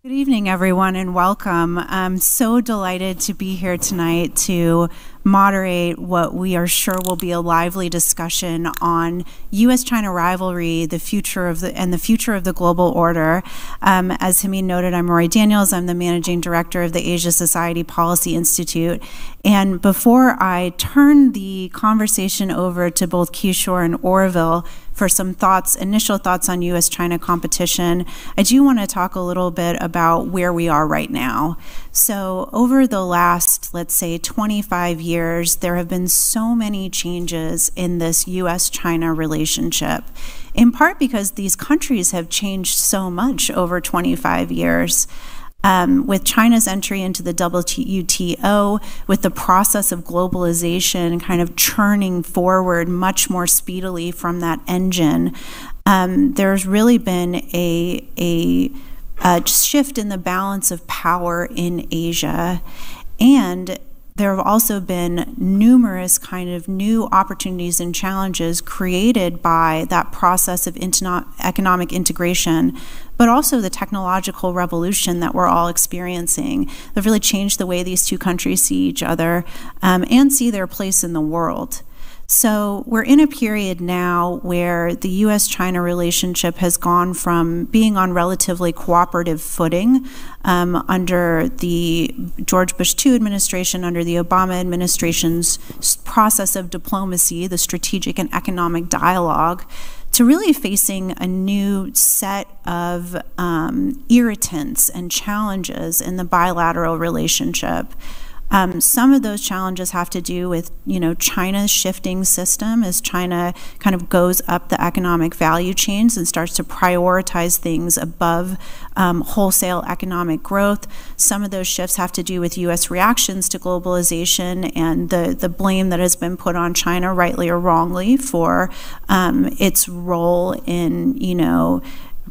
Good evening, everyone, and welcome. I'm so delighted to be here tonight to moderate what we are sure will be a lively discussion on U.S. China rivalry, the future of the global order. As Hamid noted, I'm Rorry Daniels. I'm the managing director of the Asia Society Policy Institute. And before I turn the conversation over to both Kishore and Orville for some initial thoughts on U.S. China competition, I do want to talk a little bit about where we are right now. So over the last, let's say, 25 years, there have been so many changes in this U.S. China relationship, in part because these countries have changed so much over 25 years. With China's entry into the WTO, with the process of globalization kind of churning forward much more speedily from that engine, there's really been a shift in the balance of power in Asia. And there have also been numerous kind of new opportunities and challenges created by that process of economic integration, but also the technological revolution that we're all experiencing. They've really changed the way these two countries see each other and see their place in the world. So we're in a period now where the U.S.-China relationship has gone from being on relatively cooperative footing under the George Bush II administration, under the Obama administration's process of diplomacy, the strategic and economic dialogue, to really facing a new set of irritants and challenges in the bilateral relationship. Some of those challenges have to do with, China's shifting system as China kind of goes up the economic value chains and starts to prioritize things above wholesale economic growth. Some of those shifts have to do with U.S. reactions to globalization and the blame that has been put on China, rightly or wrongly, for its role in,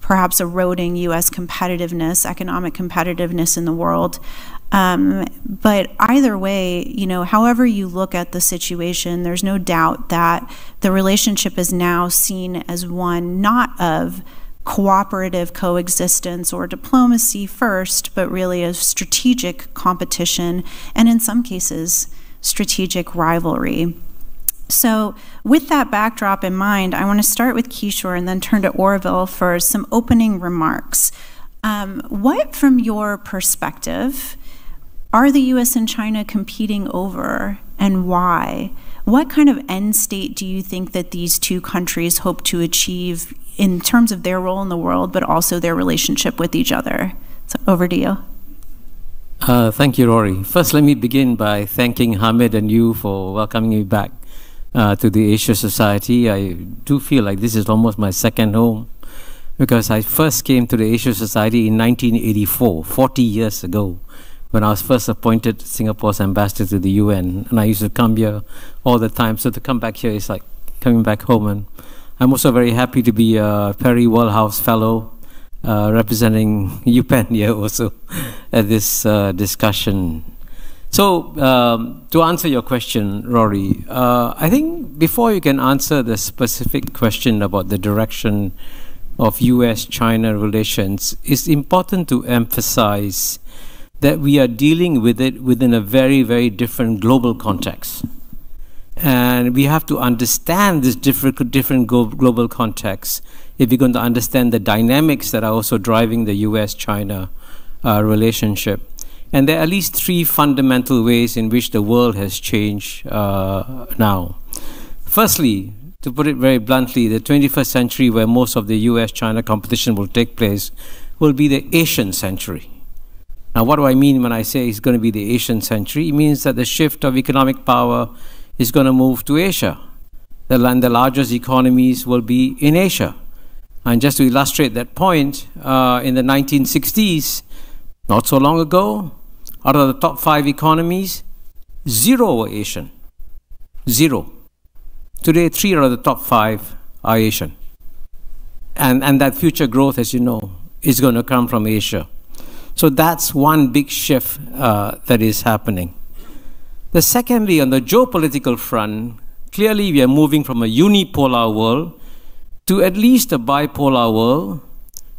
perhaps eroding U.S. competitiveness, economic competitiveness in the world. But either way, however you look at the situation, there's no doubt that the relationship is now seen as one not of cooperative coexistence or diplomacy first, but really of strategic competition and in some cases, strategic rivalry. So with that backdrop in mind, I want to start with Kishore and then turn to Orville for some opening remarks. What, from your perspective, are the U.S. and China competing over, and why? What kind of end state do you think that these two countries hope to achieve in terms of their role in the world, but also their relationship with each other? So over to you. Thank you, Rorry. First, let me begin by thanking Hamid and you for welcoming me back to the Asia Society. I do feel like this is almost my second home, because I first came to the Asia Society in 1984, 40 years ago, when I was first appointed Singapore's ambassador to the UN, and I used to come here all the time. So to come back here is like coming back home. And I'm also very happy to be a Perry Wellhouse Fellow, representing UPenn here also at this discussion. So to answer your question, Rorry, I think before you can answer the specific question about the direction of U.S.-China relations, it's important to emphasize that we are dealing with it within a very, very different global context. And we have to understand this different global context if we're going to understand the dynamics that are also driving the U.S.-China relationship. And there are at least three fundamental ways in which the world has changed now. Firstly, to put it very bluntly, the 21st century, where most of the U.S.-China competition will take place, will be the Asian century. Now, what do I mean when I say it's going to be the Asian century? It means that the shift of economic power is going to move to Asia. The largest economies will be in Asia. And just to illustrate that point, in the 1960s, not so long ago, out of the top 5 economies, 0 were Asian. 0. Today, 3 out of the top 5 are Asian. And that future growth, as you know, is going to come from Asia. So that's one big shift that is happening. The secondly, on the geopolitical front, clearly we are moving from a unipolar world to at least a bipolar world,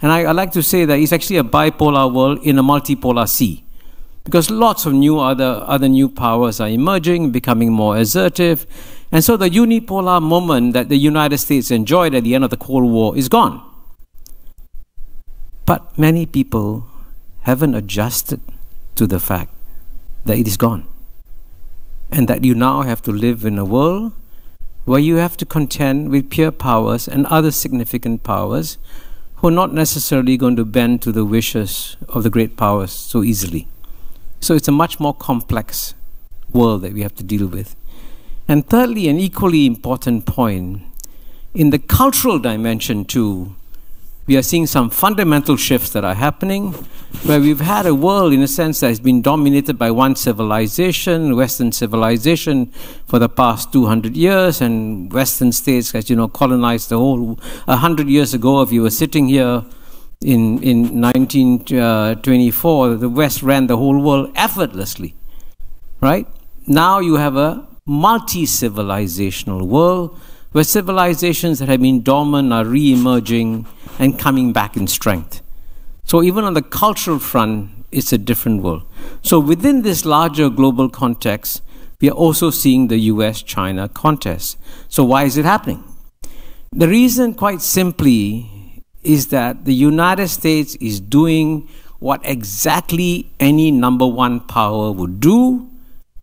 And I like to say that it's actually a bipolar world in a multipolar sea. Because lots of other new powers are emerging, becoming more assertive. And so the unipolar moment that the United States enjoyed at the end of the Cold War is gone. But many people haven't adjusted to the fact that it is gone. And that you now have to live in a world where you have to contend with peer powers and other significant powers who are not necessarily going to bend to the wishes of the great powers so easily. So it's a much more complex world that we have to deal with. And thirdly, an equally important point, in the cultural dimension too, we are seeing some fundamental shifts that are happening, where we've had a world, in a sense, that has been dominated by one civilization, Western civilization, for the past 200 years, and Western states, as you know, colonized the whole. 100 years ago, if you were sitting here in 1924, the West ran the whole world effortlessly, right? Now you have a multi-civilizational world, where civilizations that have been dormant are re-emerging and coming back in strength. So even on the cultural front, it's a different world. So within this larger global context, we are also seeing the U.S.-China contest. So why is it happening? The reason, quite simply, is that the United States is doing what exactly any number one power would do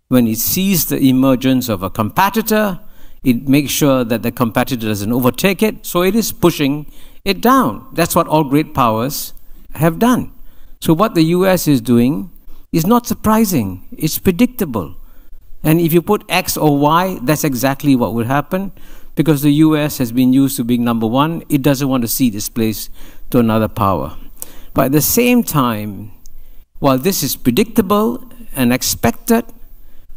when it sees the emergence of a competitor. It makes sure that the competitor doesn't overtake it, so it is pushing it down. That's what all great powers have done. So what the US is doing is not surprising. It's predictable. And if you put X or Y, that's exactly what will happen, because the US has been used to being number one. It doesn't want to see this place to another power. But at the same time, while this is predictable and expected,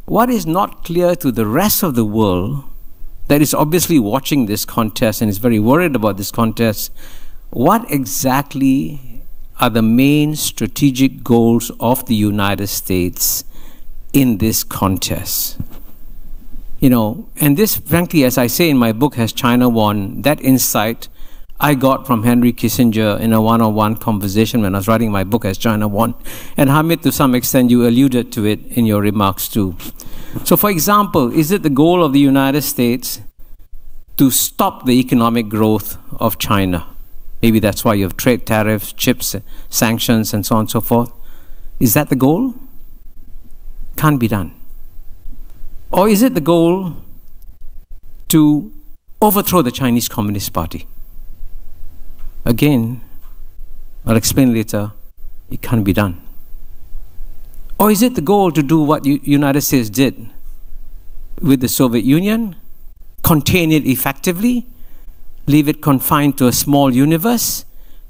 what is not clear to the rest of the world that is obviously watching this contest and is very worried about this contest, what exactly are the main strategic goals of the United States in this contest? You know, and this, frankly, as I say in my book, Has China Won? That insight I got from Henry Kissinger in a one-on-one conversation when I was writing my book, Has China Won? And Hamid, to some extent, you alluded to it in your remarks too. So, for example, is it the goal of the United States to stop the economic growth of China? Maybe that's why you have trade tariffs, chips, sanctions, and so on and so forth. Is that the goal? Can't be done. Or is it the goal to overthrow the Chinese Communist Party? Again, I'll explain later, it can't be done. Or is it the goal to do what the United States did with the Soviet Union, contain it effectively, leave it confined to a small universe,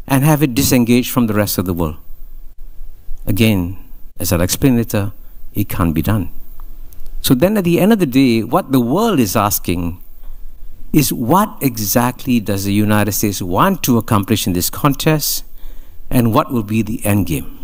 and have it disengaged from the rest of the world? Again, as I'll explain later, it can't be done. So then at the end of the day, what the world is asking is, what exactly does the United States want to accomplish in this contest, and what will be the end game?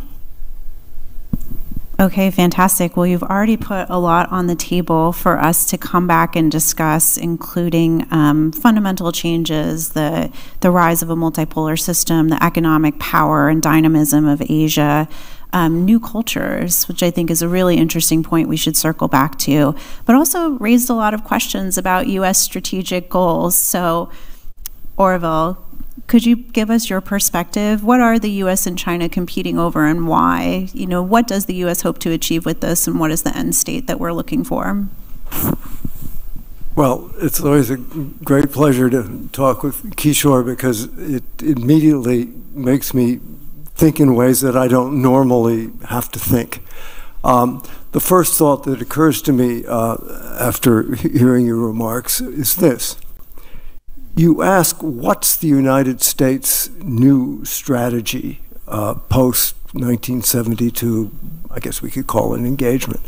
Okay, fantastic. Well, you've already put a lot on the table for us to come back and discuss, including fundamental changes, the rise of a multipolar system, the economic power and dynamism of Asia, new cultures, which I think is a really interesting point we should circle back to, but also raised a lot of questions about U.S. strategic goals. So, Orville, could you give us your perspective? What are the U.S. and China competing over, and why? You know, what does the U.S. hope to achieve with this, and what is the end state that we're looking for? Well, it's always a great pleasure to talk with Kishore, because it immediately makes me think in ways that I don't normally have to think. The first thought that occurs to me after hearing your remarks is this. You ask, what's the United States' new strategy post-1972, I guess we could call it an engagement.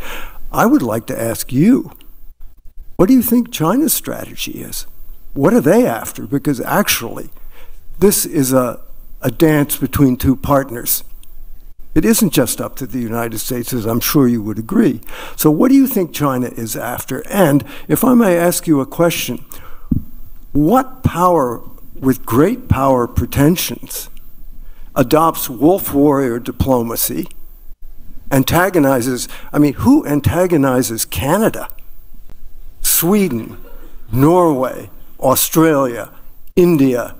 I would like to ask you, what do you think China's strategy is? What are they after? Because actually, this is a dance between two partners. It isn't just up to the United States, as I'm sure you would agree. So what do you think China is after? And if I may ask you a question, what power with great power pretensions adopts wolf warrior diplomacy, antagonizes, I mean, who antagonizes Canada, Sweden, Norway, Australia, India?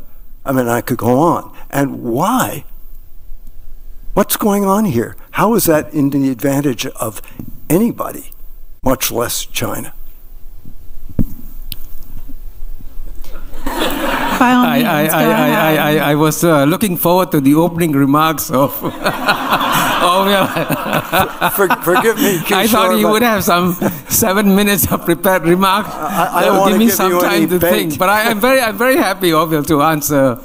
I mean, I could go on. And why? What's going on here? How is that in the advantage of anybody, much less China? I was looking forward to the opening remarks of Orville. Forgive me, Kishore, I thought you would have some 7 minutes of prepared remarks. I don't want give to me give some you time any to bait. think. But I'm very happy, Orville, to answer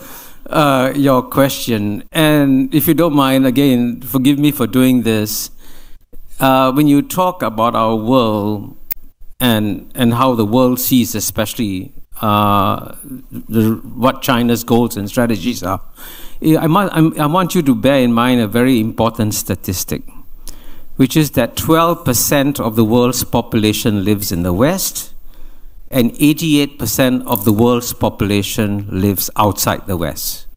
your question. And if you don't mind, again, forgive me for doing this. When you talk about our world and how the world sees, especially what China's goals and strategies are, I want you to bear in mind a very important statistic, which is that 12% of the world's population lives in the West, and 88% of the world's population lives outside the West.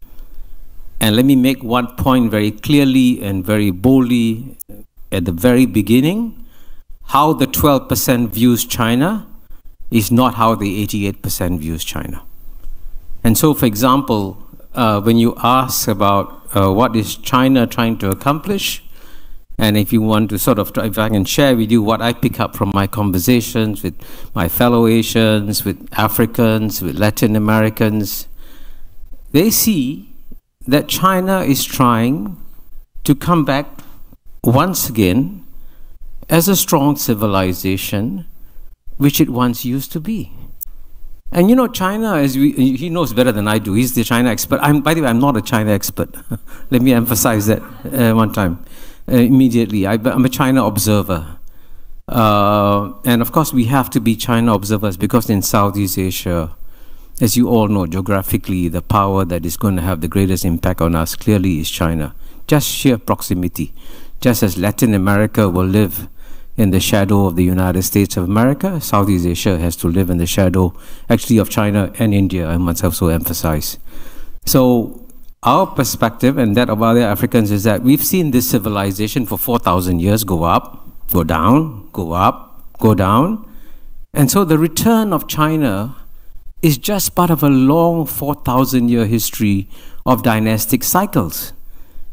And let me make one point very clearly and very boldly at the very beginning. How the 12% views China is not how the 88% views China. And so, for example, when you ask about what is China trying to accomplish, and if you want to sort of, if I can share with you what I pick up from my conversations with my fellow Asians, with Africans, with Latin Americans, they see that China is trying to come back once again as a strong civilization, which it once used to be. And you know, China, he knows better than I do. He's the China expert. By the way, I'm not a China expert. Let me emphasize that one time. Immediately, I'm a China observer. And of course, we have to be China observers because in Southeast Asia, as you all know, geographically, the power that is going to have the greatest impact on us clearly is China. Just sheer proximity. Just as Latin America will live in the shadow of the United States of America, Southeast Asia has to live in the shadow, actually, of China and India, I must also emphasize. So our perspective and that of other Africans is that we've seen this civilization for 4,000 years go up, go down, go up, go down. And so the return of China is just part of a long 4,000-year history of dynastic cycles.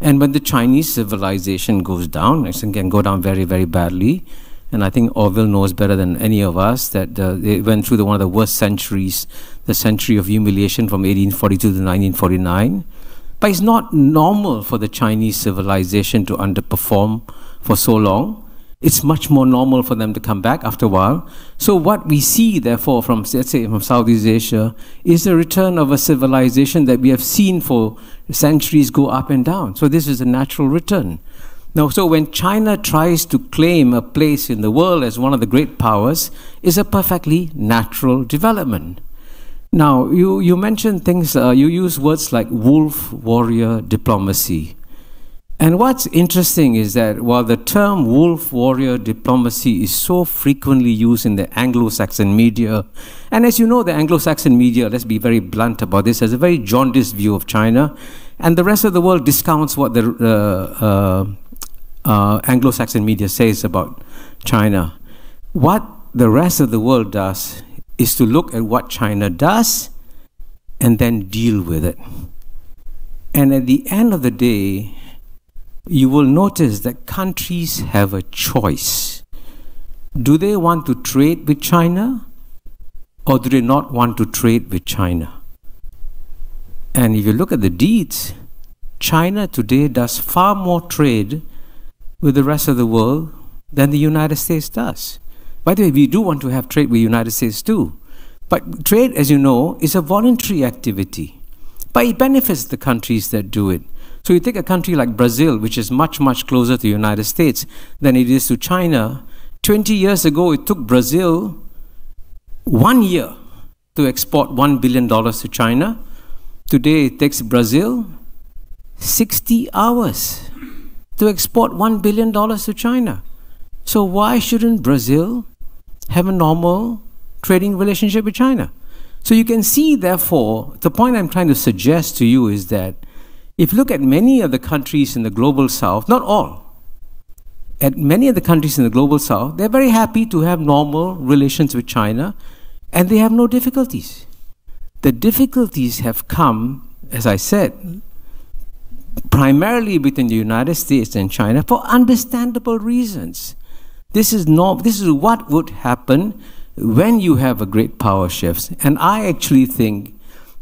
And when the Chinese civilization goes down, it can go down very, very badly. And I think Orville knows better than any of us that they went through one of the worst centuries, the century of humiliation from 1842 to 1949. But it's not normal for the Chinese civilization to underperform for so long. It's much more normal for them to come back after a while. So what we see, therefore, from, let's say, from Southeast Asia, is the return of a civilization that we have seen for centuries go up and down. So this is a natural return. Now, so when China tries to claim a place in the world as one of the great powers, is a perfectly natural development. Now, you mentioned things, you use words like wolf warrior diplomacy. And what's interesting is that while the term wolf warrior diplomacy is so frequently used in the Anglo-Saxon media, and as you know, the Anglo-Saxon media, let's be very blunt about this, has a very jaundiced view of China, and the rest of the world discounts what the Anglo-Saxon media says about China. What the rest of the world does is to look at what China does and then deal with it. And at the end of the day, you will notice that countries have a choice. Do they want to trade with China or do they not want to trade with China? And if you look at the deeds, China today does far more trade with the rest of the world than the United States does. By the way, we do want to have trade with the United States too. But trade, as you know, is a voluntary activity. But it benefits the countries that do it. So you take a country like Brazil, which is much, much closer to the United States than it is to China. 20 years ago, it took Brazil 1 year to export $1 billion to China. Today, it takes Brazil 60 hours to export $1 billion to China. So why shouldn't Brazil have a normal trading relationship with China? So you can see, therefore, the point I'm trying to suggest to you is that if you look at many of the countries in the global south, not all, at many of the countries in the global south, they're very happy to have normal relations with China, and they have no difficulties. The difficulties have come, as I said, primarily between the United States and China for understandable reasons. This is what would happen when you have a great power shift. And I actually think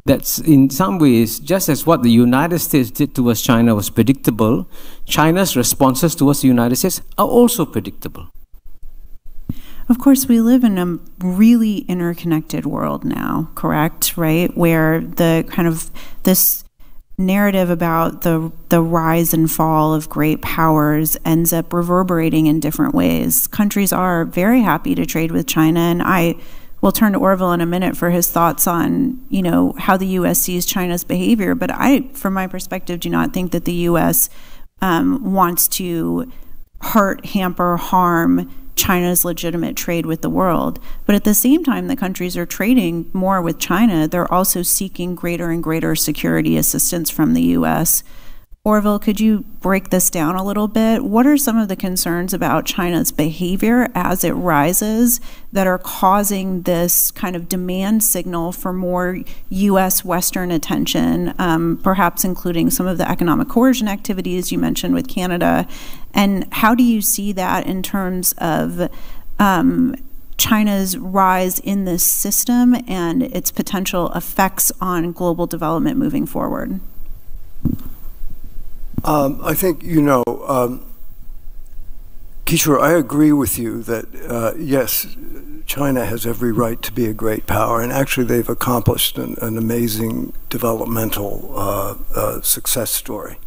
that in some ways, just as what the United States did towards China was predictable, China's responses towards the United States are also predictable. Of course, we live in a really interconnected world now, correct? Right? Where the kind of this narrative about the rise and fall of great powers ends up reverberating in different ways. Countries are very happy to trade with China, and I will turn to Orville in a minute for his thoughts on, you know, how the U.S. sees China's behavior. But I, from my perspective, do not think that the U.S. Wants to hurt, hamper, harm China's legitimate trade with the world. But at the same time, the countries are trading more with China. They're also seeking greater and greater security assistance from the U.S. Orville, could you break this down a little bit? What are some of the concerns about China's behavior as it rises that are causing this kind of demand signal for more U.S. Western attention, perhaps including some of the economic coercion activities you mentioned with Canada? And how do you see that in terms of China's rise in this system and its potential effects on global development moving forward? I think, you know, Kishore, I agree with you that, yes, China has every right to be a great power, and actually they've accomplished an amazing developmental success story.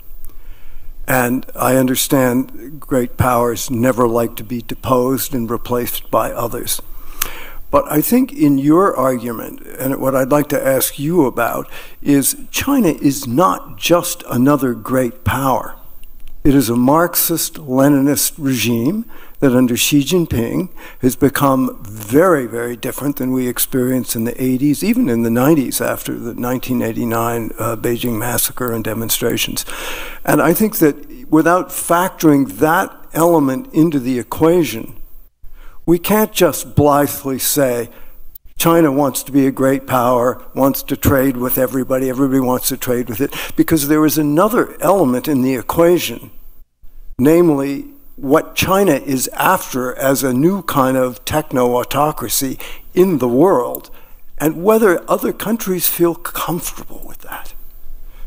And I understand great powers never like to be deposed and replaced by others. But I think in your argument, and what I'd like to ask you about, is China is not just another great power. It is a Marxist-Leninist regime that under Xi Jinping has become very, very different than we experienced in the 80s, even in the 90s after the 1989 Beijing massacre and demonstrations. And I think that without factoring that element into the equation, we can't just blithely say, China wants to be a great power, wants to trade with everybody, everybody wants to trade with it, because there is another element in the equation, namely what China is after as a new kind of techno-autocracy in the world, and whether other countries feel comfortable with that.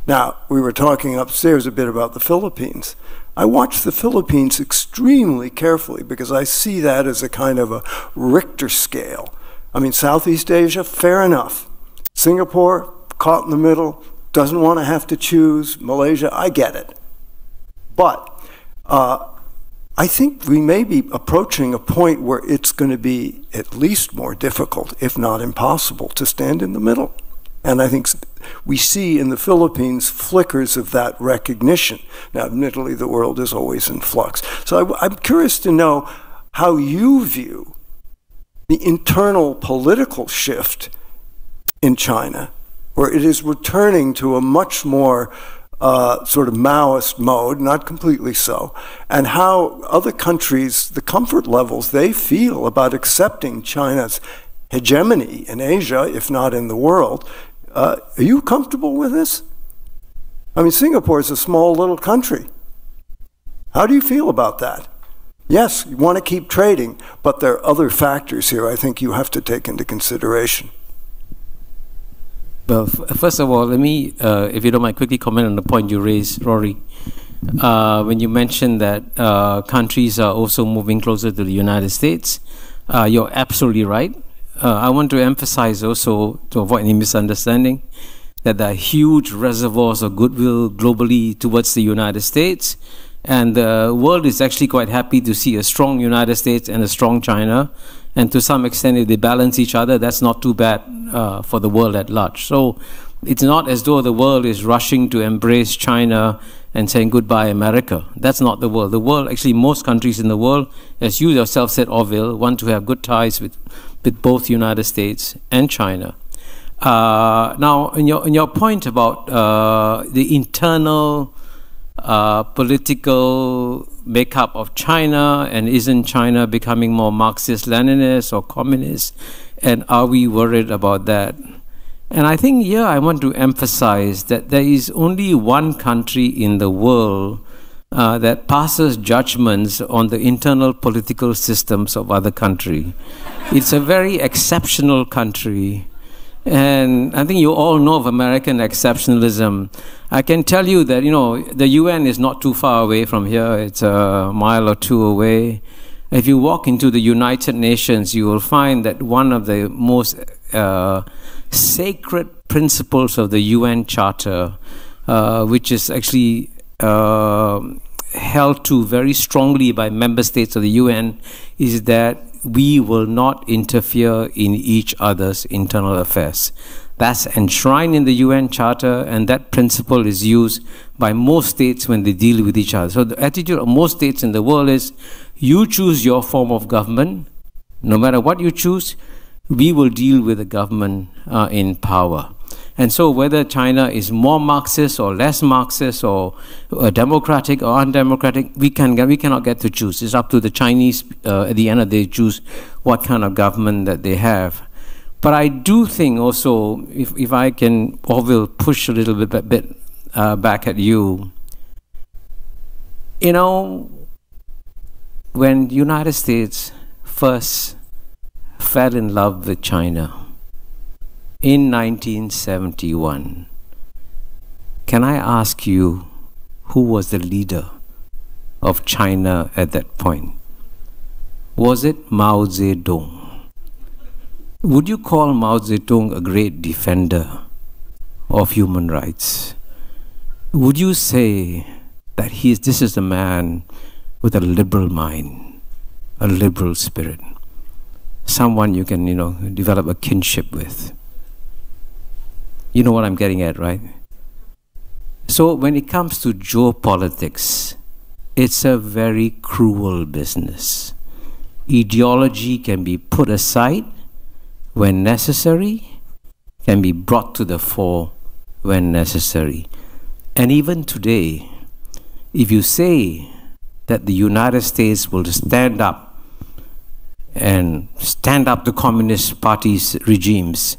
Now, we were talking upstairs a bit about the Philippines. I watch the Philippines extremely carefully because I see that as a kind of a Richter scale. I mean, Southeast Asia, fair enough. Singapore, caught in the middle, doesn't want to have to choose. Malaysia, I get it. But I think we may be approaching a point where it's going to be at least more difficult, if not impossible, to stand in the middle. And I think we see in the Philippines flickers of that recognition. Now, admittedly, the world is always in flux. So I'm curious to know how you view the internal political shift in China, where it is returning to a much more sort of Maoist mode, not completely so, and how other countries, the comfort levels they feel about accepting China's hegemony in Asia, if not in the world. Are you comfortable with this? I mean, Singapore is a small little country. How do you feel about that? Yes, you want to keep trading, but there are other factors here I think you have to take into consideration. Well, first of all, let me, if you don't mind, quickly comment on the point you raised, Rory. When you mentioned that countries are also moving closer to the United States, you're absolutely right. I want to emphasize also, to avoid any misunderstanding, that there are huge reservoirs of goodwill globally towards the United States, and the world is actually quite happy to see a strong United States and a strong China, and to some extent, if they balance each other, that's not too bad for the world at large. So it's not as though the world is rushing to embrace China and saying goodbye America. That's not the world. The world, actually most countries in the world, as you yourself said, Orville, want to have good ties with both United States and China. Now, in your point about the internal political makeup of China, and isn't China becoming more Marxist-Leninist or communist, and are we worried about that? And I think here I want to emphasize that there is only one country in the world that passes judgments on the internal political systems of other countries. It's a very exceptional country. And I think you all know of American exceptionalism. I can tell you that, you know, the UN is not too far away from here. It's a mile or two away. If you walk into the United Nations, you will find that one of the most sacred principles of the UN Charter, which is actually held to very strongly by member states of the UN, is that we will not interfere in each other's internal affairs. That's enshrined in the UN Charter, and that principle is used by most states when they deal with each other. So the attitude of most states in the world is, you choose your form of government. No matter what you choose, we will deal with the government in power. And so whether China is more Marxist or less Marxist or democratic or undemocratic, we cannot get to choose. It's up to the Chinese at the end of the day choose what kind of government that they have. But I do think also, if I can, Orville, push a little bit back at you. You know, when the United States first fell in love with China, in 1971, can I ask you who was the leader of China at that point? Was it Mao Zedong? Would you call Mao Zedong a great defender of human rights? Would you say that this is a man with a liberal mind, a liberal spirit, someone you can, develop a kinship with? You know what I'm getting at, right? So when it comes to geopolitics, it's a very cruel business. Ideology can be put aside when necessary, can be brought to the fore when necessary. And even today, if you say that the United States will stand up to Communist parties' regimes,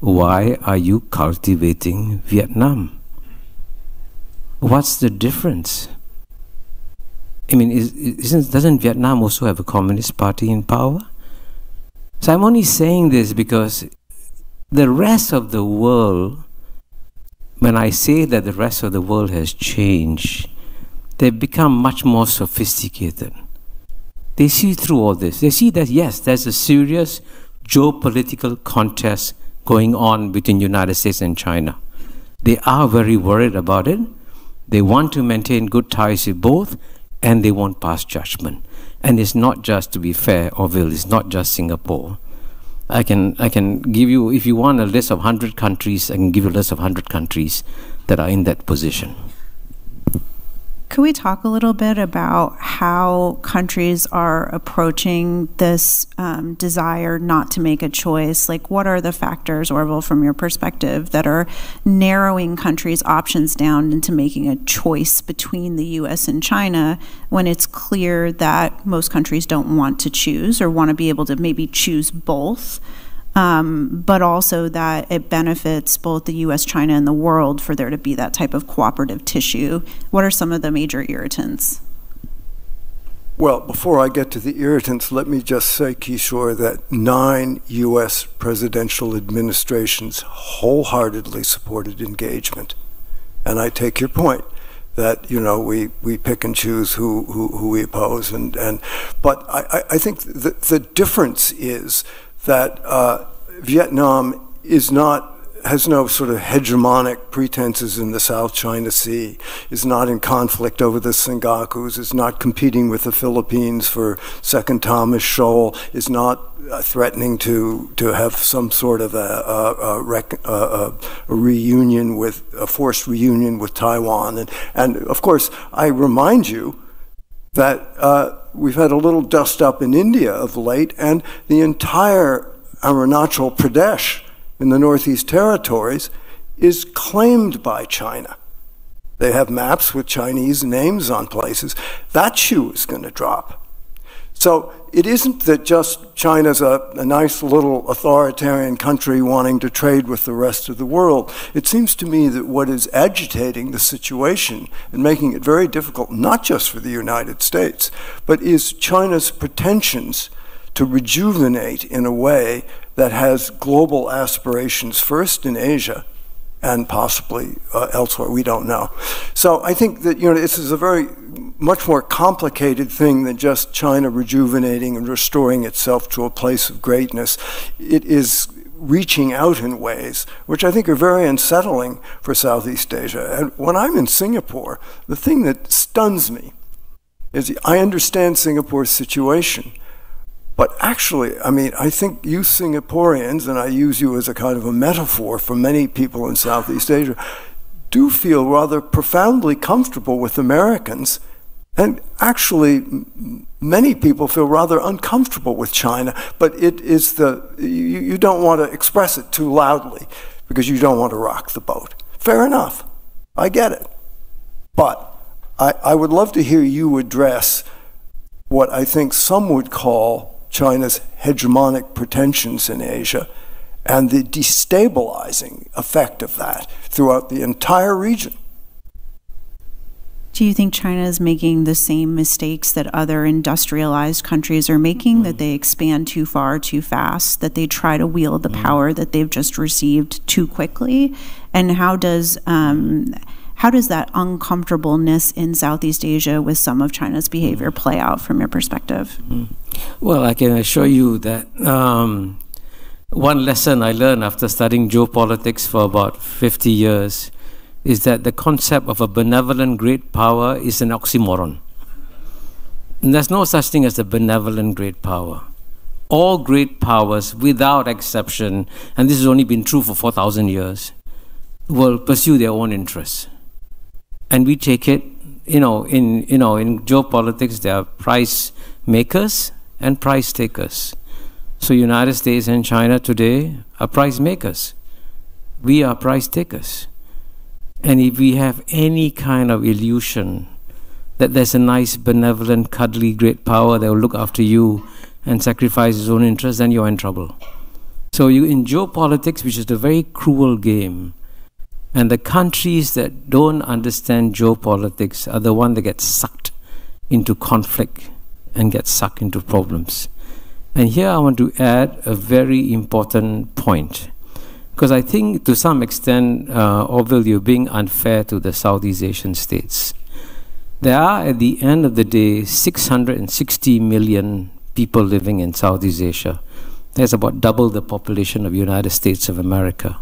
why are you cultivating Vietnam? What's the difference? I mean, doesn't Vietnam also have a communist party in power? So I'm only saying this because the rest of the world, when I say that the rest of the world has changed, they've become much more sophisticated. They see through all this. They see that, yes, there's a serious geopolitical contest going on between the United States and China. They are very worried about it. They want to maintain good ties with both, and they won't pass judgment. And it's not just, to be fair, Orville, it's not just Singapore. I can give you, if you want a list of 100 countries, I can give you a list of 100 countries that are in that position. Could we talk a little bit about how countries are approaching this desire not to make a choice? Like, what are the factors, Orville, from your perspective, that are narrowing countries' options down into making a choice between the U.S. and China when it's clear that most countries don't want to choose or want to be able to maybe choose both? But also that it benefits both the U.S., China, and the world for there to be that type of cooperative tissue. What are some of the major irritants? Well, before I get to the irritants, let me just say, Kishore, that 9 U.S. presidential administrations wholeheartedly supported engagement. And I take your point that, we pick and choose who we oppose. But I think the difference is that Vietnam has no sort of hegemonic pretenses in the South China Sea, is not in conflict over the Senkakus, is not competing with the Philippines for Second Thomas Shoal, is not threatening to have some sort of a reunion a forced reunion with Taiwan. And of course, I remind you that we've had a little dust up in India of late, and the entire Arunachal Pradesh in the Northeast Territories is claimed by China. They have maps with Chinese names on places. That shoe is going to drop. So it isn't that just China's a nice little authoritarian country wanting to trade with the rest of the world. It seems to me that what is agitating the situation and making it very difficult, not just for the United States, but is China's pretensions to rejuvenate in a way that has global aspirations, first in Asia and possibly elsewhere. We don't know. So I think that, this is a very much more complicated thing than just China rejuvenating and restoring itself to a place of greatness. It is reaching out in ways which I think are very unsettling for Southeast Asia. And when I'm in Singapore, the thing that stuns me is I understand Singapore's situation. But actually, I think you Singaporeans, and I use you as a kind of a metaphor for many people in Southeast Asia, do feel rather profoundly comfortable with Americans. And actually, many people feel rather uncomfortable with China. But it is you don't want to express it too loudly because you don't want to rock the boat. Fair enough. I get it. But I would love to hear you address what I think some would call China's hegemonic pretensions in Asia and the destabilizing effect of that throughout the entire region. Do you think China is making the same mistakes that other industrialized countries are making, that they expand too far, too fast, that they try to wield the power that they've just received too quickly? And how does that uncomfortableness in Southeast Asia with some of China's behavior play out from your perspective? Well, I can assure you that one lesson I learned after studying geopolitics for about 50 years is that the concept of a benevolent great power is an oxymoron. And there's no such thing as a benevolent great power. All great powers, without exception, and this has only been true for 4,000 years, will pursue their own interests. And we take it, in geopolitics, there are price makers and price takers. So United States and China today are price makers. We are price takers. And if we have any kind of illusion that there's a nice, benevolent, cuddly, great power that will look after you and sacrifice its own interests, then you're in trouble. So in geopolitics, which is a very cruel game, and the countries that don't understand geopolitics are the ones that get sucked into conflict and get sucked into problems. And here I want to add a very important point, because I think to some extent, Orville, you're being unfair to the Southeast Asian states. There are, at the end of the day, 660 million people living in Southeast Asia. That's about double the population of the United States of America.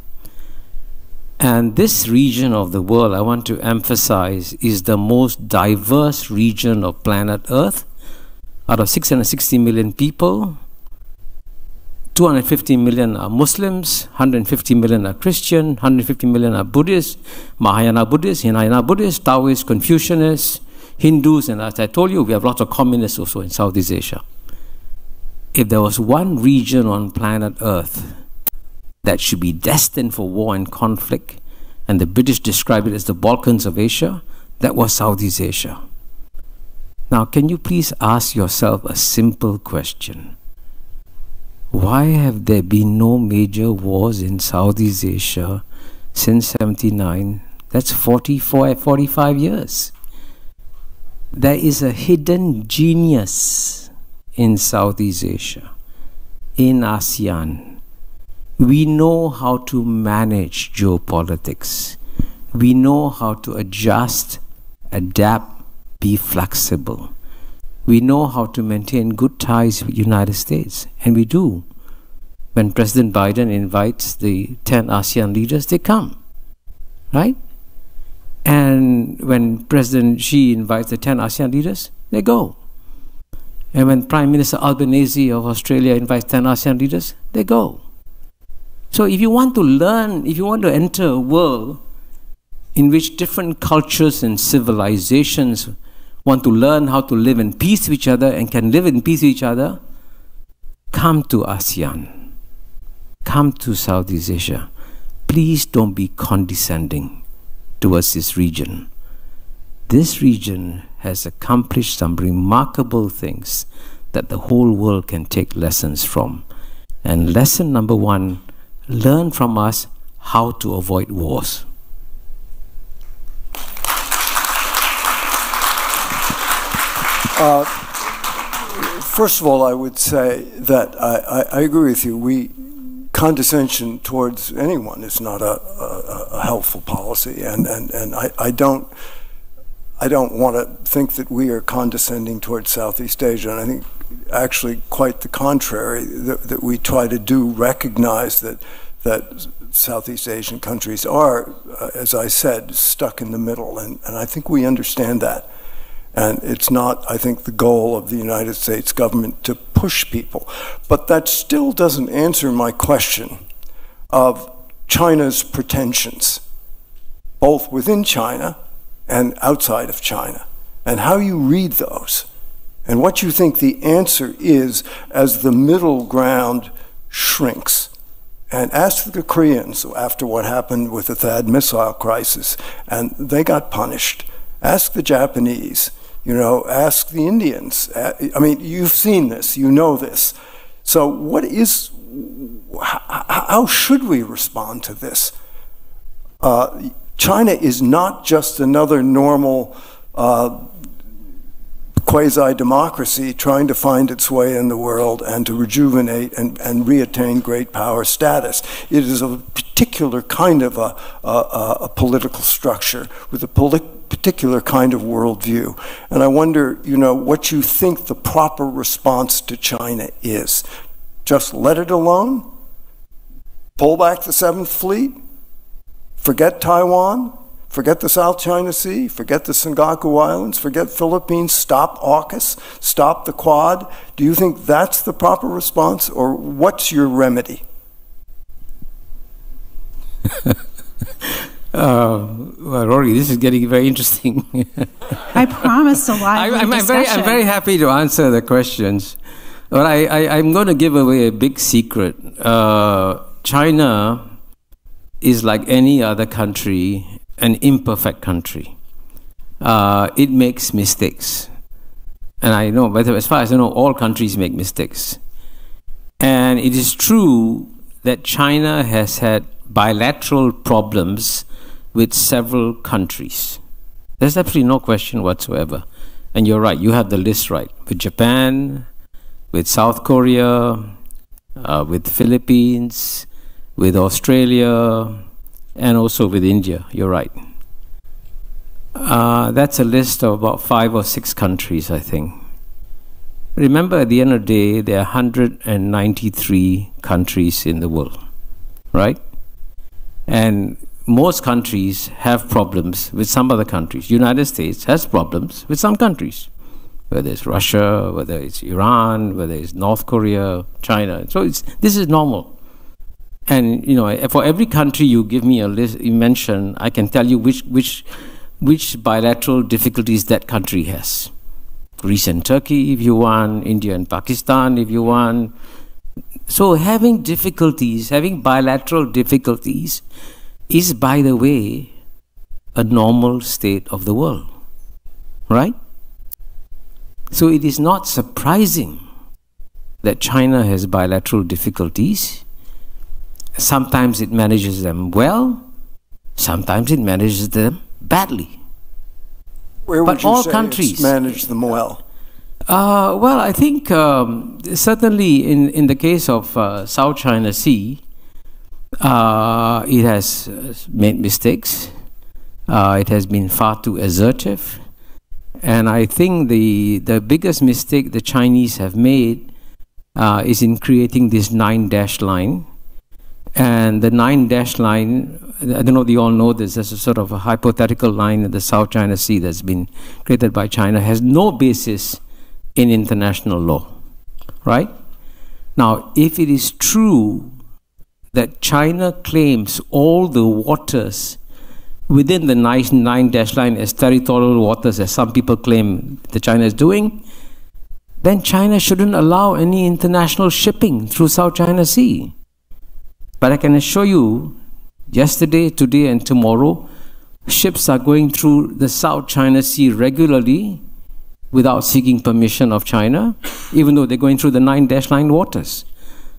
And this region of the world, I want to emphasize, is the most diverse region of planet Earth. Out of 660 million people, 250 million are Muslims, 150 million are Christian, 150 million are Buddhists, Mahayana Buddhists, Hinayana Buddhists, Taoists, Confucianists, Hindus, and as I told you, we have lots of communists also in Southeast Asia. If there was one region on planet Earth that should be destined for war and conflict, and the British describe it as the Balkans of Asia, that was Southeast Asia. Now, can you please ask yourself a simple question? Why have there been no major wars in Southeast Asia since 79? That's 45 years. There is a hidden genius in Southeast Asia, in ASEAN. We know how to manage geopolitics. We know how to adjust, adapt, be flexible. We know how to maintain good ties with the United States, and we do. When President Biden invites the 10 ASEAN leaders, they come, right? And when President Xi invites the 10 ASEAN leaders, they go. And when Prime Minister Albanese of Australia invites 10 ASEAN leaders, they go. So if you want to learn, if you want to enter a world in which different cultures and civilizations want to learn how to live in peace with each other and can live in peace with each other, come to ASEAN. come to Southeast Asia, please don't be condescending towards this region. This region has accomplished some remarkable things that the whole world can take lessons from. And lesson number one, learn from us how to avoid wars. First of all, I would say that I agree with you. Condescension towards anyone is not a helpful policy, and I don't want to think that we are condescending towards Southeast Asia, and I think actually quite the contrary, that we try to recognize that Southeast Asian countries are, as I said, stuck in the middle, and I think we understand that. And it's not, I think, the goal of the United States government to push people. But that still doesn't answer my question of China's pretensions, both within China and outside of China, and how you read those, and what you think the answer is as the middle ground shrinks. And ask the Koreans after what happened with the THAAD missile crisis, and they got punished. Ask the Japanese. Ask the Indians. I mean, you've seen this, you know this. So how should we respond to this? China is not just another normal quasi-democracy trying to find its way in the world and to rejuvenate and reattain great power status. It is a particular kind of a political structure with a particular kind of worldview. And I wonder, what you think the proper response to China is. Just let it alone? Pull back the 7th Fleet? Forget Taiwan? Forget the South China Sea? Forget the Senkaku Islands? Forget Philippines? Stop AUKUS? Stop the Quad? Do you think that's the proper response, or what's your remedy? Well, Rorry, this is getting very interesting. I promised a lively discussion. I'm very happy to answer the questions. But I'm going to give away a big secret. China is like any other country, an imperfect country. It makes mistakes. And I know, but as far as I know, all countries make mistakes. And it is true that China has had bilateral problems with several countries. There's absolutely no question whatsoever. And you're right, you have the list right. With Japan, with South Korea, with the Philippines, with Australia, and also with India. You're right. That's a list of about 5 or 6 countries, I think. Remember, at the end of the day, there are 193 countries in the world, right? And most countries have problems with some other countries. United States has problems with some countries, whether it's Russia, whether it's Iran, whether it's North Korea, China. So this is normal. And for every country you give me a list, you mention, I can tell you which bilateral difficulties that country has. Greece and Turkey, if you want, India and Pakistan, if you want. So having bilateral difficulties is, by the way, a normal state of the world, right? So it is not surprising that China has bilateral difficulties. Sometimes it manages them well, sometimes it manages them badly. Where would you say it's managed them well? Well, I think certainly in the case of South China Sea, it has made mistakes. It has been far too assertive. And I think the biggest mistake the Chinese have made is in creating this 9-dash line. And the 9-dash line, I don't know if you all know this, as a sort of a hypothetical line in the South China Sea that's been created by China, has no basis in international law, right? Now, if it is true that China claims all the waters within the 9-dash line as territorial waters, as some people claim that China is doing, then China shouldn't allow any international shipping through South China Sea. But I can assure you, yesterday, today, and tomorrow, ships are going through the South China Sea regularly without seeking permission of China, even though they're going through the 9-line waters.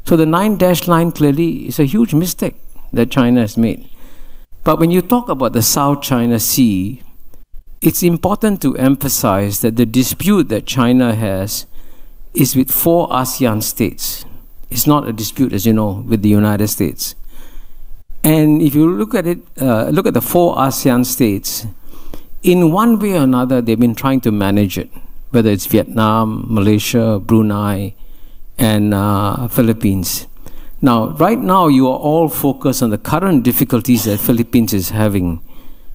So the 9-line clearly is a huge mistake that China has made. But when you talk about the South China Sea, it's important to emphasize that the dispute that China has is with 4 ASEAN states. It's not a dispute, as you know, with the United States. And if you look at it, look at the 4 ASEAN states, in one way or another, they've been trying to manage it, whether it's Vietnam, Malaysia, Brunei, and Philippines. Now, right now, you are all focused on the current difficulties that Philippines is having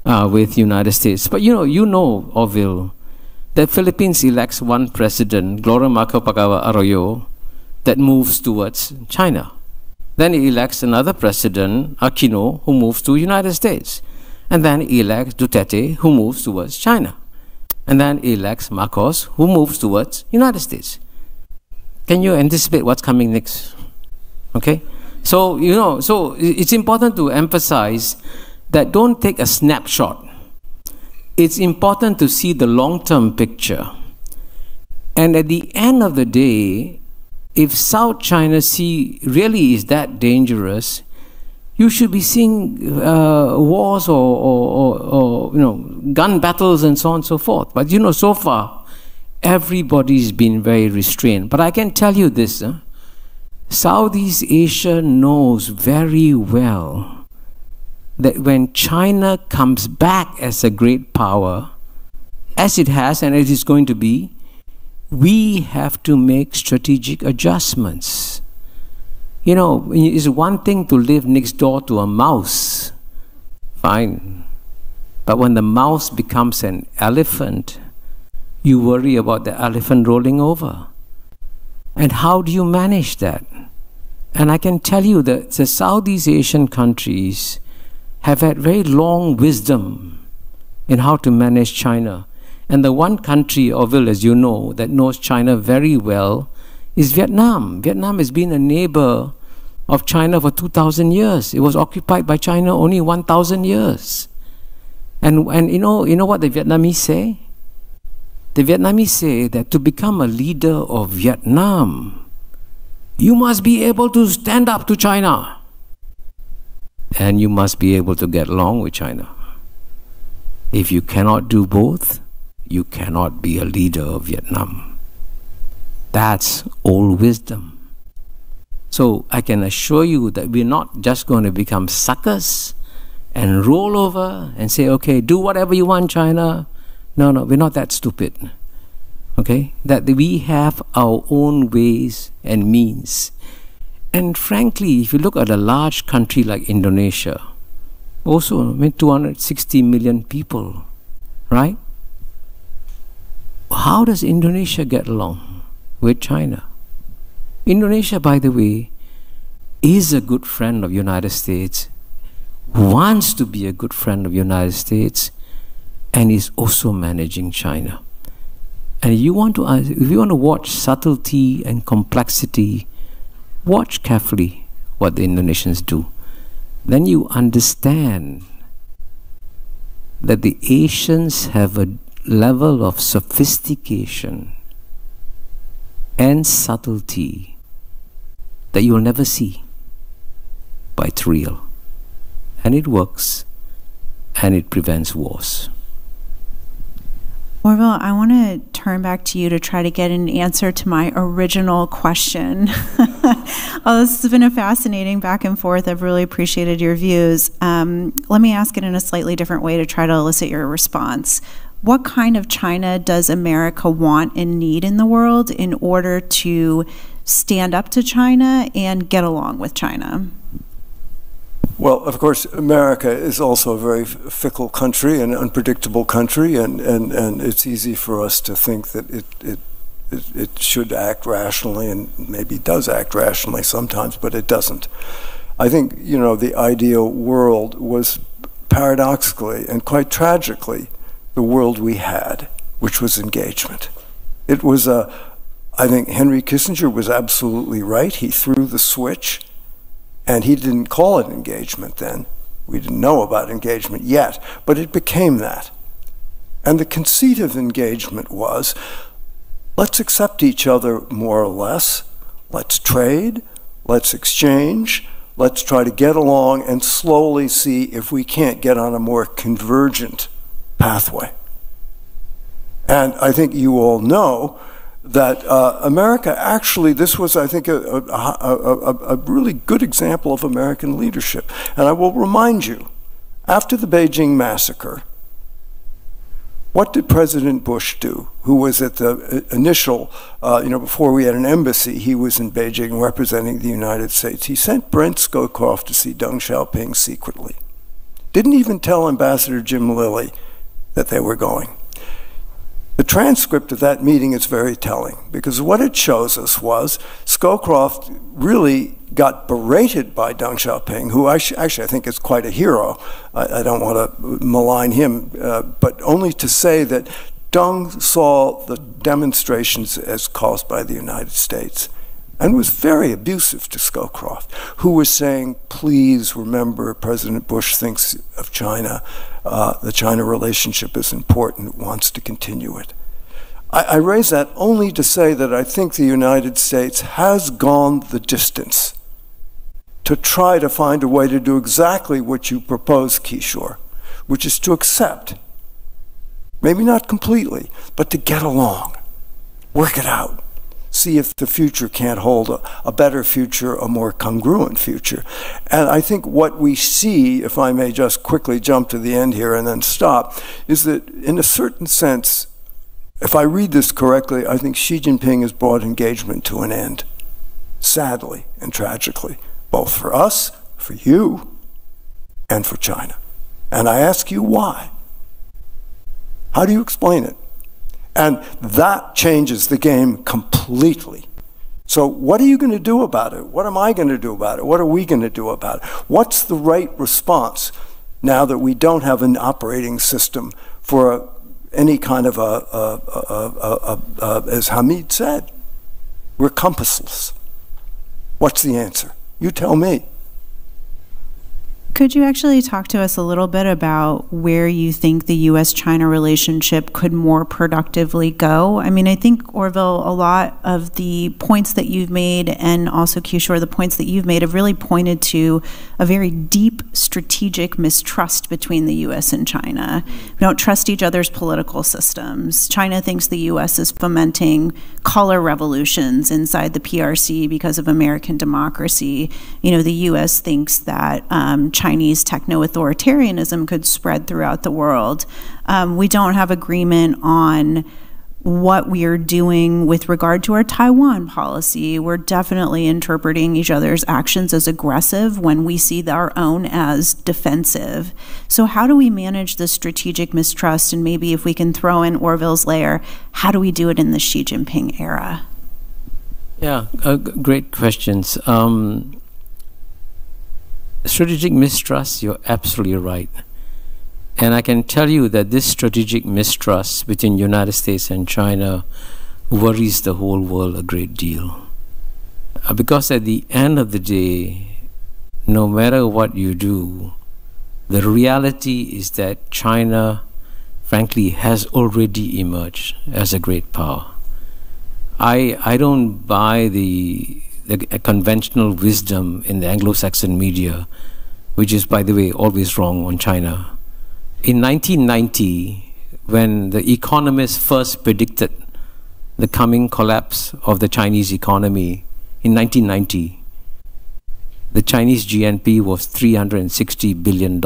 with United States. But you know, Orville, that Philippines elects one president, Gloria Macapagal Arroyo, that moves towards China. Then he elects another president, Aquino, who moves to United States. And then he elects Duterte, who moves towards China. And then he elects Marcos, who moves towards United States. Can you anticipate what's coming next? Okay? So, so it's important to emphasize that don't take a snapshot. It's important to see the long-term picture. And at the end of the day, if South China Sea really is that dangerous, you should be seeing wars or gun battles and so on and so forth. But so far, everybody's been very restrained. But I can tell you this, Southeast Asia knows very well that when China comes back as a great power, as it has and as it's going to be, we have to make strategic adjustments. It's one thing to live next door to a mouse, fine. But when the mouse becomes an elephant, you worry about the elephant rolling over. And how do you manage that? And I can tell you that the Southeast Asian countries have had very long wisdom in how to manage China. And the one country, Orville, as you know, that knows China very well is Vietnam. Vietnam has been a neighbor of China for 2,000 years. It was occupied by China only 1,000 years. And you know what the Vietnamese say? The Vietnamese say that to become a leader of Vietnam, you must be able to stand up to China. And you must be able to get along with China. If you cannot do both, you cannot be a leader of Vietnam. That's old wisdom. So I can assure you that we're not just going to become suckers and roll over and say, okay, do whatever you want, China. No, we're not that stupid. Okay? That we have our own ways and means. And frankly, if you look at a large country like Indonesia, also 260 million people, right? How does Indonesia get along with China? Indonesia, by the way, is a good friend of the United States, wants to be a good friend of the United States, and is also managing China. And if you want to watch subtlety and complexity, watch carefully what the Indonesians do. Then you understand that the Asians have a level of sophistication and subtlety that you will never see, but it's real, and it works, and it prevents wars. Orville, I want to turn back to you to try to get an answer to my original question. Oh, this has been a fascinating back and forth. I've really appreciated your views. Let me ask it in a slightly different way to try to elicit your response. What kind of China does America want and need in the world in order to stand up to China and get along with China? Well, of course, America is also a very fickle country, an unpredictable country, and it's easy for us to think that it should act rationally, and maybe does act rationally sometimes, but it doesn't. I think, the ideal world was paradoxically and quite tragically the world we had, which was engagement. It was I think Henry Kissinger was absolutely right. He threw the switch And he didn't call it engagement then. We didn't know about engagement yet, but it became that. And the conceit of engagement was, let's accept each other more or less, let's trade, let's exchange, let's try to get along and slowly see if we can't get on a more convergent pathway. And I think you all know that America actually, this was, I think, a really good example of American leadership. And I will remind you, after the Beijing massacre, what did President Bush do, who was at the initial, before we had an embassy, he was in Beijing representing the United States. He sent Brent Scowcroft to see Deng Xiaoping secretly. Didn't even tell Ambassador Jim Lilly that they were going. The transcript of that meeting is very telling, because what it shows us was Scowcroft really got berated by Deng Xiaoping, who actually I think is quite a hero. I don't want to malign him, but only to say that Deng saw the demonstrations as caused by the United States and was very abusive to Scowcroft, who was saying, please remember President Bush thinks of China. The China relationship is important, wants to continue it. I raise that only to say that I think the United States has gone the distance to try to find a way to do exactly what you propose, Kishore, which is to accept, maybe not completely, but to get along, work it out, see if the future can't hold a better future, a more congruent future. And I think what we see, if I may just quickly jump to the end here and then stop, is that in a certain sense, if I read this correctly, I think Xi Jinping has brought engagement to an end, sadly and tragically, both for us, for you, and for China. And I ask you why. How do you explain it? And that changes the game completely. So what are you going to do about it? What am I going to do about it? What are we going to do about it? What's the right response now that we don't have an operating system for any kind of as Hamid said, we're compassless. What's the answer? You tell me. Could you actually talk to us a little bit about where you think the U.S.-China relationship could more productively go? I mean, I think, Orville, a lot of the points that you've made, and also Kishore, the points that you've made have really pointed to a very deep strategic mistrust between the U.S. and China. We don't trust each other's political systems. China thinks the U.S. is fomenting color revolutions inside the PRC because of American democracy. You know, the U.S. thinks that Chinese techno-authoritarianism could spread throughout the world. We don't have agreement on what we are doing with regard to our Taiwan policy. We're definitely interpreting each other's actions as aggressive when we see our own as defensive. So how do we manage this strategic mistrust? And maybe if we can throw in Orville's layer, how do we do it in the Xi Jinping era? Yeah, great questions. Strategic mistrust, you're absolutely right. And I can tell you that this strategic mistrust between United States and China worries the whole world a great deal. Because at the end of the day, no matter what you do, the reality is that China, frankly, has already emerged as a great power. I don't buy the conventional wisdom in the Anglo-Saxon media, which is, by the way, always wrong on China. In 1990, when the economists first predicted the coming collapse of the Chinese economy, in 1990, the Chinese GNP was $360 billion.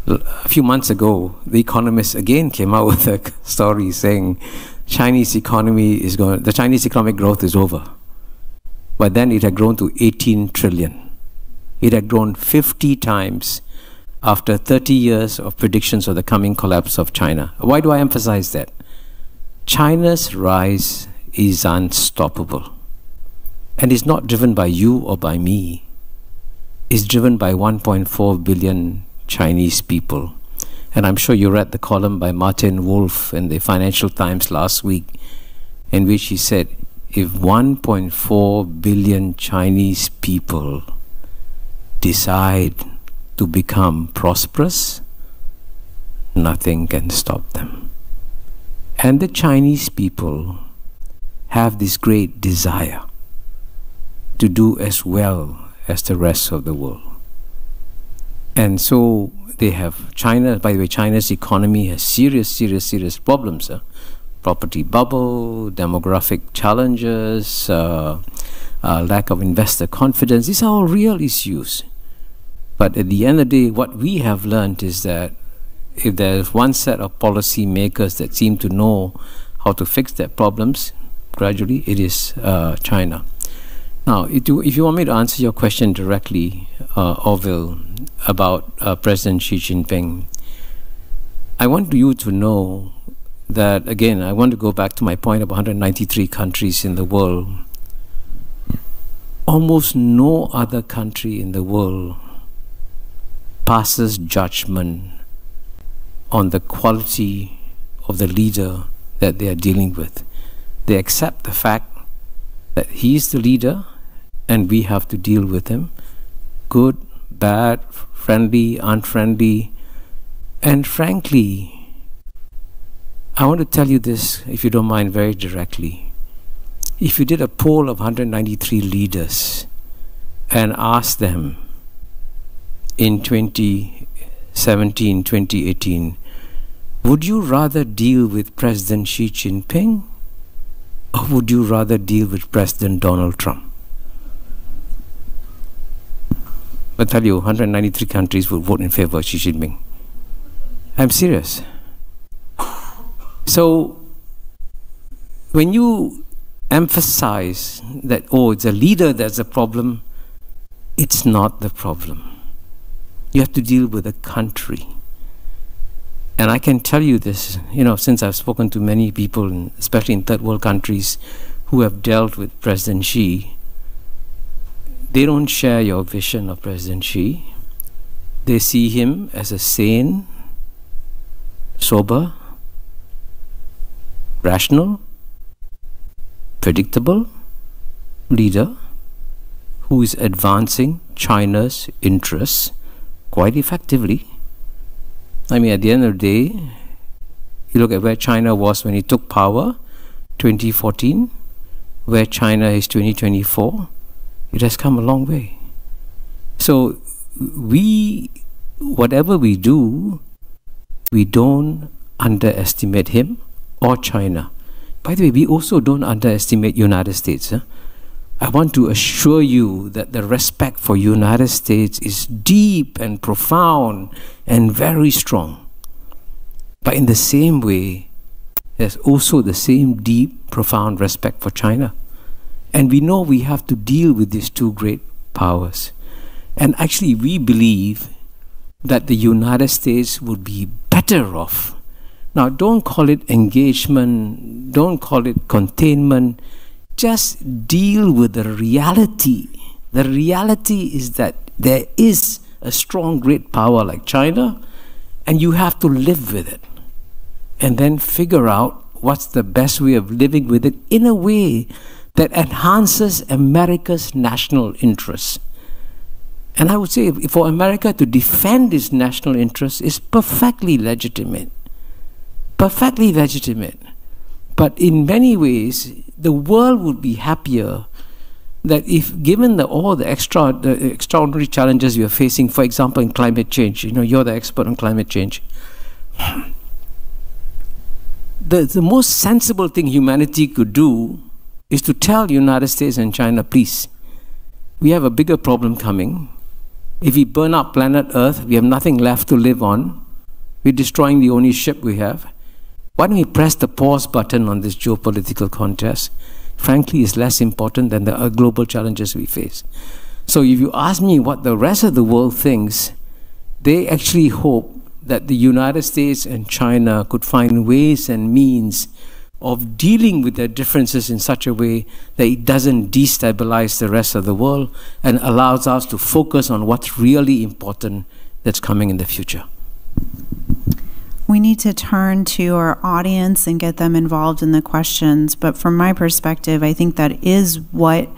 A few months ago, the economists again came out with a story saying the Chinese economic growth is over. But then it had grown to 18 trillion. It had grown 50 times after 30 years of predictions of the coming collapse of China. Why do I emphasize that? China's rise is unstoppable. And it's not driven by you or by me. It's driven by 1.4 billion Chinese people. And I'm sure you read the column by Martin Wolf in the Financial Times last week, in which he said, if 1.4 billion Chinese people decide to become prosperous, nothing can stop them. And the Chinese people have this great desire to do as well as the rest of the world. And so they have China, by the way, China's economy has serious problems. Property bubble, demographic challenges, lack of investor confidence. These are all real issues. But at the end of the day, what we have learned is that if there's one set of policy makers that seem to know how to fix their problems, gradually, it is China. Now, if you want me to answer your question directly, Orville, about President Xi Jinping, I want you to know that, again, I want to go back to my point of 193 countries in the world. Almost no other country in the world passes judgment on the quality of the leader that they are dealing with. They accept the fact that he is the leader and we have to deal with him. Good, bad, friendly, unfriendly. And frankly, I want to tell you this, if you don't mind, very directly. If you did a poll of 193 leaders and asked them in 2017, 2018, would you rather deal with President Xi Jinping or would you rather deal with President Donald Trump? I tell you, 193 countries would vote in favor of Xi Jinping. I'm serious. So, when you emphasize that, oh, it's a leader that's a problem, it's not the problem. You have to deal with a country. And I can tell you this, you know, since I've spoken to many people, especially in third world countries, who have dealt with President Xi, they don't share your vision of President Xi. They see him as a sane, sober, rational, predictable leader who is advancing China's interests quite effectively. I mean, at the end of the day, you look at where China was when he took power, 2014, where China is 2024, it has come a long way. So whatever we do, we don't underestimate him or China. By the way, we also don't underestimate United States. I want to assure you that the respect for United States is deep and profound and very strong. But in the same way, there's also the same deep, profound respect for China. And we know we have to deal with these two great powers. And actually, we believe that the United States would be better off. Now, don't call it engagement, don't call it containment, just deal with the reality. The reality is that there is a strong, great power like China, and you have to live with it. And then figure out what's the best way of living with it in a way that enhances America's national interests. And I would say for America to defend its national interests is perfectly legitimate. Perfectly legitimate. But in many ways, the world would be happier that if given all the extraordinary challenges we are facing, for example, in climate change, you know, you're the expert on climate change. The most sensible thing humanity could do is to tell the United States and China, please, we have a bigger problem coming. If we burn up planet Earth, we have nothing left to live on. We're destroying the only ship we have. Why don't we press the pause button on this geopolitical contest? Frankly, it's less important than the global challenges we face. So if you ask me what the rest of the world thinks, they actually hope that the United States and China could find ways and means of dealing with their differences in such a way that it doesn't destabilize the rest of the world and allows us to focus on what's really important that's coming in the future. We need to turn to our audience and get them involved in the questions. But from my perspective, I think that is what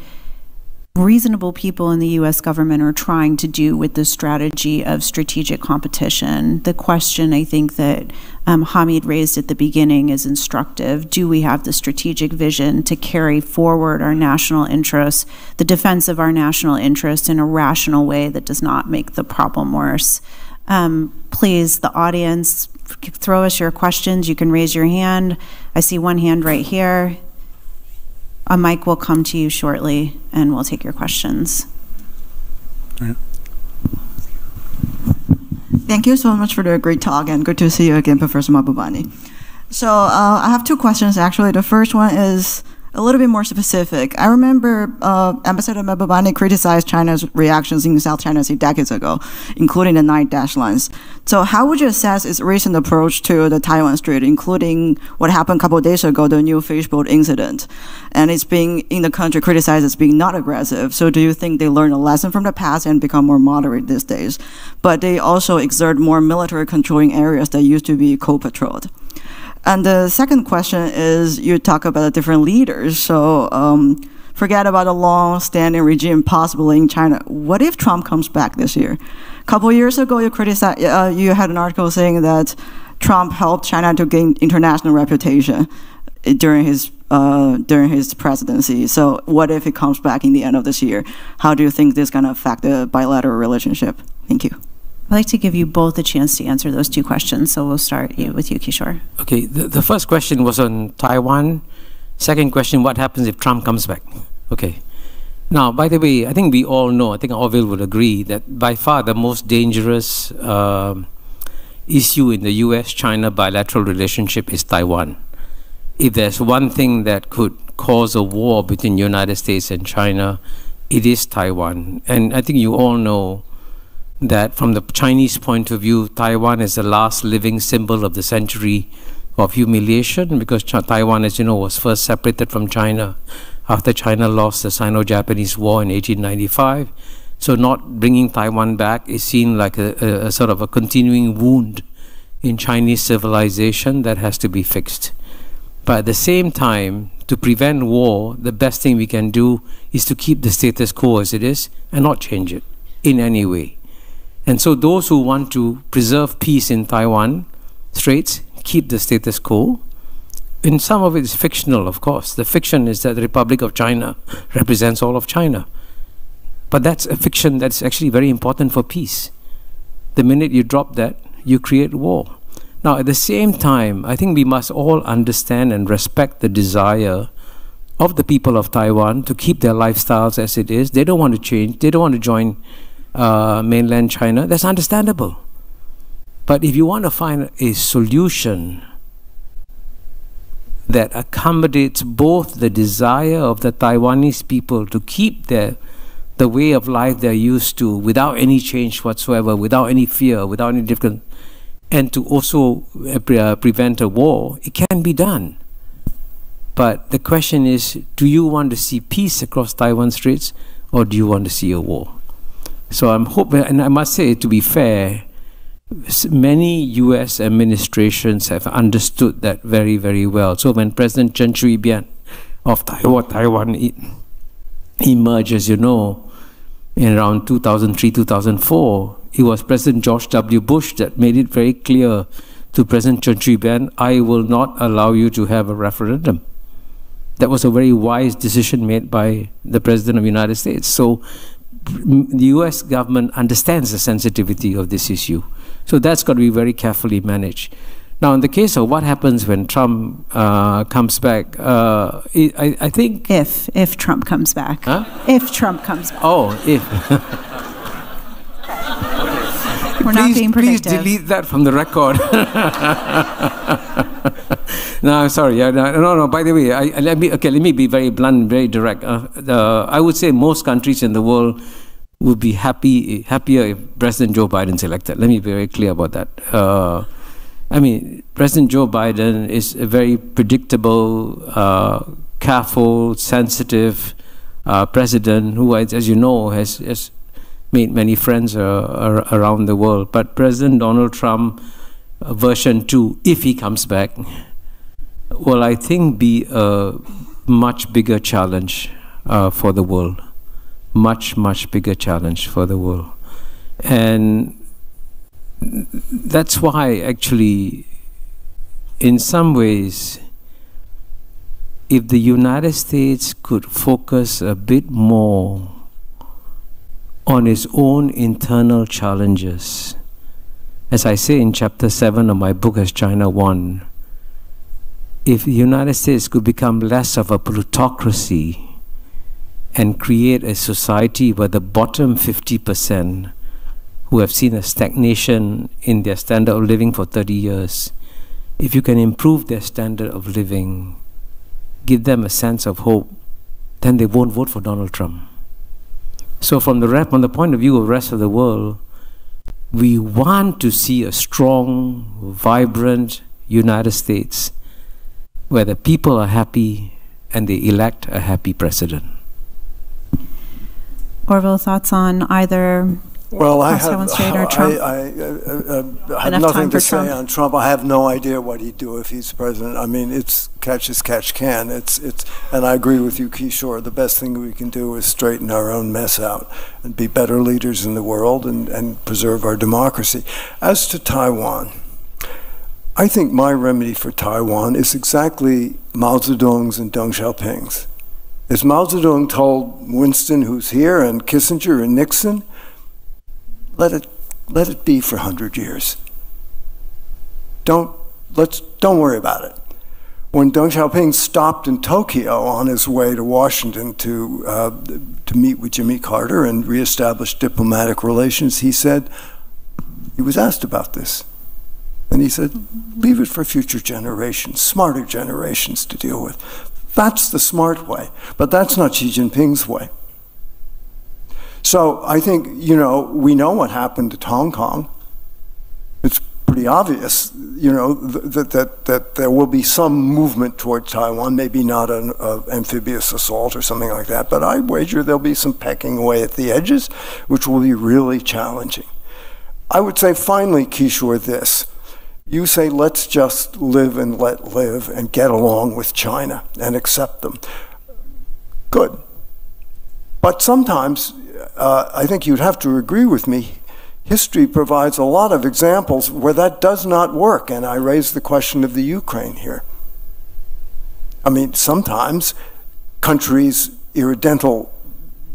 reasonable people in the U.S. government are trying to do with the strategy of strategic competition. The question I think that Hamid raised at the beginning is instructive. Do we have the strategic vision to carry forward our national interests, the defense of our national interests in a rational way that does not make the problem worse? Please, the audience, throw us your questions. You can raise your hand. I see one hand right here. A mic will come to you shortly, and we'll take your questions. Thank you so much for the great talk, and good to see you again, Professor Mahbubani. So I have two questions, actually. The first one is a little bit more specific. I remember Ambassador Mahbubani criticized China's reactions in South China Sea decades ago, including the 9 dash lines. So how would you assess its recent approach to the Taiwan Strait, including what happened a couple of days ago, the new fishboat incident? And it's being in the country criticized as being not aggressive. So do you think they learned a lesson from the past and become more moderate these days? But they also exert more military controlling areas that used to be co-patrolled. And the second question is, you talk about the different leaders. So forget about a long-standing regime possibly in China. What if Trump comes back this year? A couple of years ago, you criticized, you had an article saying that Trump helped China to gain international reputation during his presidency. So what if he comes back in the end of this year? How do you think this is going to affect the bilateral relationship? Thank you. I'd like to give you both a chance to answer those two questions, so we'll start with you, Kishore. Okay, the first question was on Taiwan. Second question, what happens if Trump comes back? Okay. Now, by the way, I think we all know, I think Orville would agree, that by far the most dangerous issue in the U.S.-China bilateral relationship is Taiwan. If there's one thing that could cause a war between the United States and China, it is Taiwan. And I think you all know that from the Chinese point of view, Taiwan is the last living symbol of the century of humiliation, because Taiwan, as you know, was first separated from China after China lost the Sino-Japanese War in 1895. So not bringing Taiwan back is seen like a sort of a continuing wound in Chinese civilization that has to be fixed. But at the same time, to prevent war, the best thing we can do is to keep the status quo as it is and not change it in any way. And so those who want to preserve peace in Taiwan Straits keep the status quo. And some of it is fictional, of course. The fiction is that the Republic of China represents all of China. But that's a fiction that's actually very important for peace. The minute you drop that, you create war. Now, at the same time, I think we must all understand and respect the desire of the people of Taiwan to keep their lifestyles as it is. They don't want to change. They don't want to join mainland China. That's understandable. But if you want to find a solution that accommodates both the desire of the Taiwanese people to keep the way of life they're used to without any change whatsoever, without any fear, without any different, and to also prevent a war, it can be done. But the question is, do you want to see peace across Taiwan Straits, or do you want to see a war? So I'm hoping, and I must say, to be fair, many U.S. administrations have understood that very, very well. So when President Chen Shui-bian of Taiwan emerged, as you know, in around 2003, 2004, it was President George W. Bush that made it very clear to President Chen Shui-bian, I will not allow you to have a referendum. That was a very wise decision made by the President of the United States. So the U.S. government understands the sensitivity of this issue. So that's got to be very carefully managed. Now, in the case of what happens when Trump comes back, I think... If Trump comes back. Huh? If Trump comes back. Oh, if. We're not being predictive. Please delete that from the record. No, I'm sorry. No. By the way, let me be very blunt, very direct. I would say most countries in the world would be happier if President Joe Biden's elected. Let me be very clear about that. I mean, President Joe Biden is a very predictable, careful, sensitive president who, as you know, has made many friends around the world. But President Donald Trump version 2, if he comes back, will, I think, be a much bigger challenge for the world. Much, much bigger challenge for the world. And that's why, actually, in some ways, if the United States could focus a bit more on its own internal challenges, as I say in chapter 7 of my book, As China Won, if the United States could become less of a plutocracy and create a society where the bottom 50%, who have seen a stagnation in their standard of living for 30 years, if you can improve their standard of living, give them a sense of hope, then they won't vote for Donald Trump. So from the point of view of the rest of the world, we want to see a strong, vibrant United States where the people are happy and they elect a happy president. Orville, thoughts on either Taiwan Strait or Trump? I have nothing to say on Trump. I have no idea what he'd do if he's president. I mean, it's catch as catch can. And I agree with you, Kishore. The best thing we can do is straighten our own mess out and be better leaders in the world and preserve our democracy. As to Taiwan, I think my remedy for Taiwan is exactly Mao Zedong's and Deng Xiaoping's. As Mao Zedong told Winston, who's here, and Kissinger and Nixon, let it be for 100 years. Don't worry about it. When Deng Xiaoping stopped in Tokyo on his way to Washington to meet with Jimmy Carter and reestablish diplomatic relations, he was asked about this. And he said, leave it for future generations, smarter generations to deal with. That's the smart way, but that's not Xi Jinping's way. So I think, we know what happened at Hong Kong. It's pretty obvious, that there will be some movement toward Taiwan, maybe not an amphibious assault or something like that, but I wager there'll be some pecking away at the edges, which will be really challenging. I would say, finally, Kishore, this. You say, let's just live and let live and get along with China and accept them. Good. But sometimes, I think you'd have to agree with me, history provides a lot of examples where that does not work, and I raise the question of the Ukraine here. I mean, sometimes countries irredental,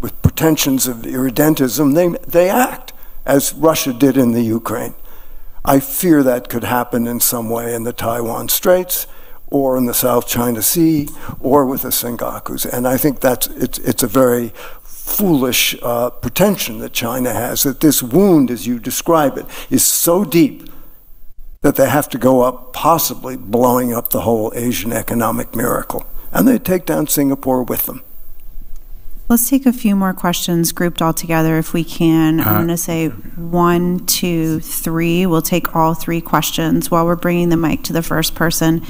with pretensions of irredentism, they act, as Russia did in the Ukraine. I fear that could happen in some way in the Taiwan Straits, or in the South China Sea, or with the Senkakus. And I think it's a very foolish pretension that China has, that this wound, as you describe it, is so deep that they have to go up, possibly blowing up the whole Asian economic miracle. And they take down Singapore with them. Let's take a few more questions grouped all together if we can. I'm going to say 1, 2, 3. We'll take all 3 questions while we're bringing the mic to the first person.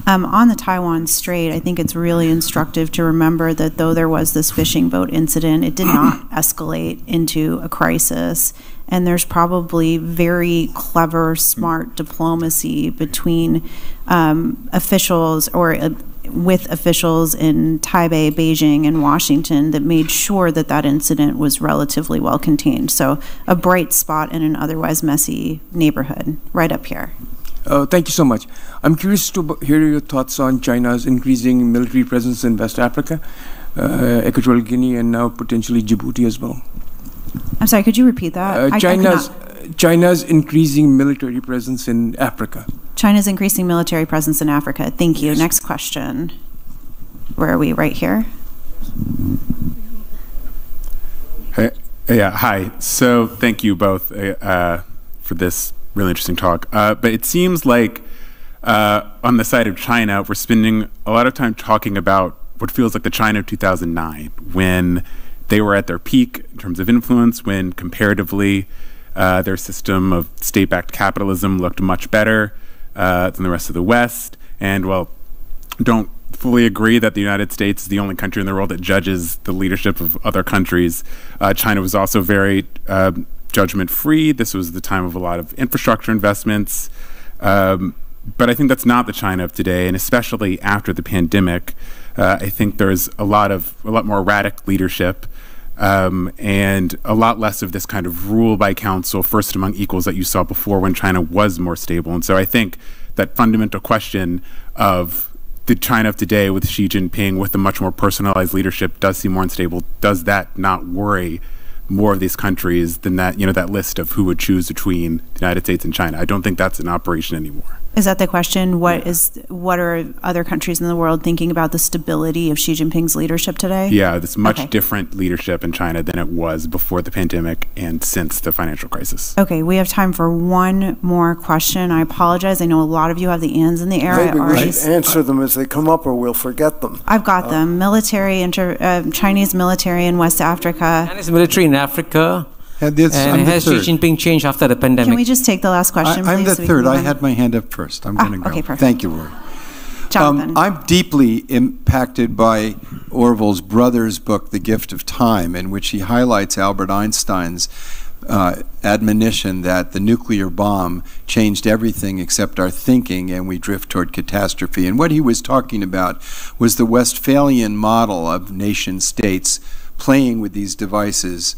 On the Taiwan Strait, I think it's really instructive to remember that though there was this fishing boat incident, it did not escalate into a crisis. And there's probably very clever, smart diplomacy between officials or with officials in Taipei, Beijing, and Washington that made sure that that incident was relatively well contained. So a bright spot in an otherwise messy neighborhood, right up here. Thank you so much. I'm curious to hear your thoughts on China's increasing military presence in West Africa, Equatorial Guinea, and now potentially Djibouti as well. I'm sorry, could you repeat that? China's increasing military presence in Africa. China's increasing military presence in Africa. Thank you. Yes. Next question. Where are we? Right here? Yeah, hi. So thank you both for this really interesting talk. But it seems like on the side of China, we're spending a lot of time talking about what feels like the China of 2009, when they were at their peak in terms of influence, when comparatively their system of state-backed capitalism looked much better than the rest of the West. And well, don't fully agree that the United States is the only country in the world that judges the leadership of other countries. China was also very judgment-free. This was the time of a lot of infrastructure investments. But I think that's not the China of today, and especially after the pandemic, I think there's a lot more erratic leadership, and a lot less of this kind of rule by council, first among equals, that you saw before when China was more stable. And so I think that fundamental question of the China of today with Xi Jinping, with a much more personalized leadership, does seem more unstable. Does that not worry more of these countries than that, that list of who would choose between the United States and China? I don't think that's an operation anymore. Is that the question? What are other countries in the world thinking about the stability of Xi Jinping's leadership today? Yeah, it's much different leadership in China than it was before the pandemic and since the financial crisis. Okay, we have time for one more question. I apologize. I know a lot of you have the hands in the air. Maybe we should answer them as they come up, or we'll forget them. I've got them. Chinese military in West Africa. Chinese military in Africa. And has Xi Jinping changed after the pandemic? Can we just take the last question, please? I'm the third. I had my hand up first. I'm going to go. Okay, perfect. Thank you, Rory. Jonathan. I'm deeply impacted by Orville's brother's book, The Gift of Time, in which he highlights Albert Einstein's admonition that the nuclear bomb changed everything except our thinking, and we drift toward catastrophe. And what he was talking about was the Westphalian model of nation states playing with these devices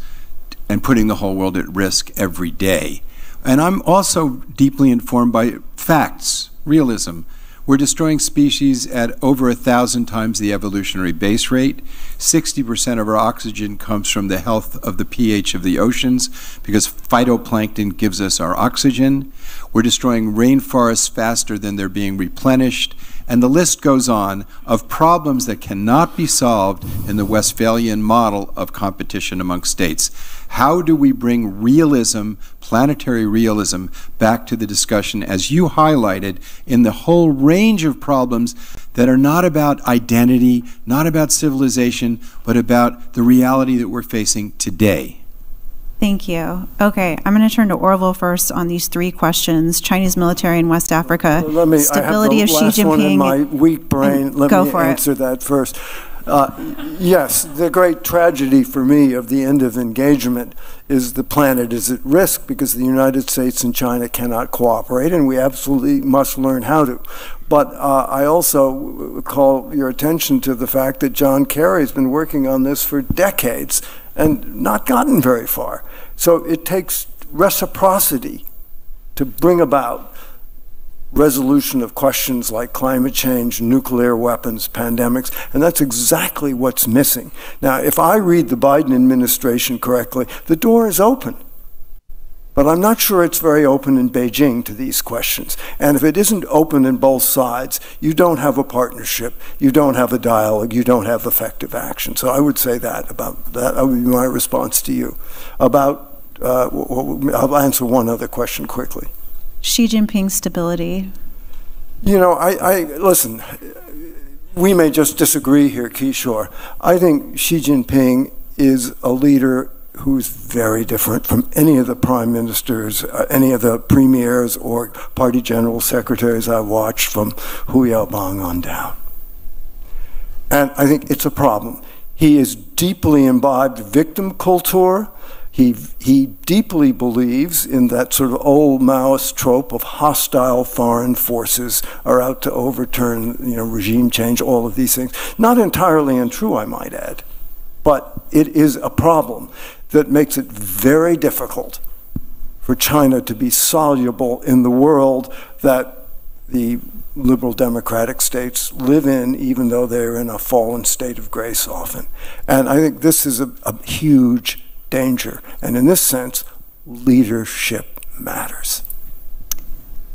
and putting the whole world at risk every day. And I'm also deeply informed by facts, realism. We're destroying species at over 1,000 times the evolutionary base rate. 60% of our oxygen comes from the health of the pH of the oceans, because phytoplankton gives us our oxygen. We're destroying rainforests faster than they're being replenished. And the list goes on of problems that cannot be solved in the Westphalian model of competition among states. How do we bring realism, planetary realism, back to the discussion, as you highlighted, in the whole range of problems that are not about identity, not about civilization, but about the reality that we're facing today? Thank you. Okay, I'm going to turn to Orville first on these three questions. Chinese military in West Africa, stability of Xi Jinping. One in my weak brain. Let me answer that first. Yes, the great tragedy for me of the end of engagement is the planet is at risk because the United States and China cannot cooperate, and we absolutely must learn how to. But I also call your attention to the fact that John Kerry has been working on this for decades and not gotten very far. So it takes reciprocity to bring about resolution of questions like climate change, nuclear weapons, pandemics, and that's exactly what's missing. Now, if I read the Biden administration correctly, the door is open. But I'm not sure it's very open in Beijing to these questions. And if it isn't open in both sides, you don't have a partnership, you don't have a dialogue, you don't have effective action. So I would say that about that. That would be my response to you. About, I'll answer one other question quickly. Xi Jinping's stability. You know, listen, we may just disagree here, Kishore. I think Xi Jinping is a leader who's very different from any of the prime ministers, any of the premiers or party general secretaries I watched from Hu Yaobang on down. And I think it's a problem. He is deeply imbibed victim culture. He deeply believes in that sort of old Maoist trope of hostile foreign forces are out to overturn, regime change, all of these things. Not entirely untrue, I might add, but it is a problem that makes it very difficult for China to be soluble in the world that the liberal democratic states live in, even though they're in a fallen state of grace often. And I think this is a huge danger. And in this sense, leadership matters.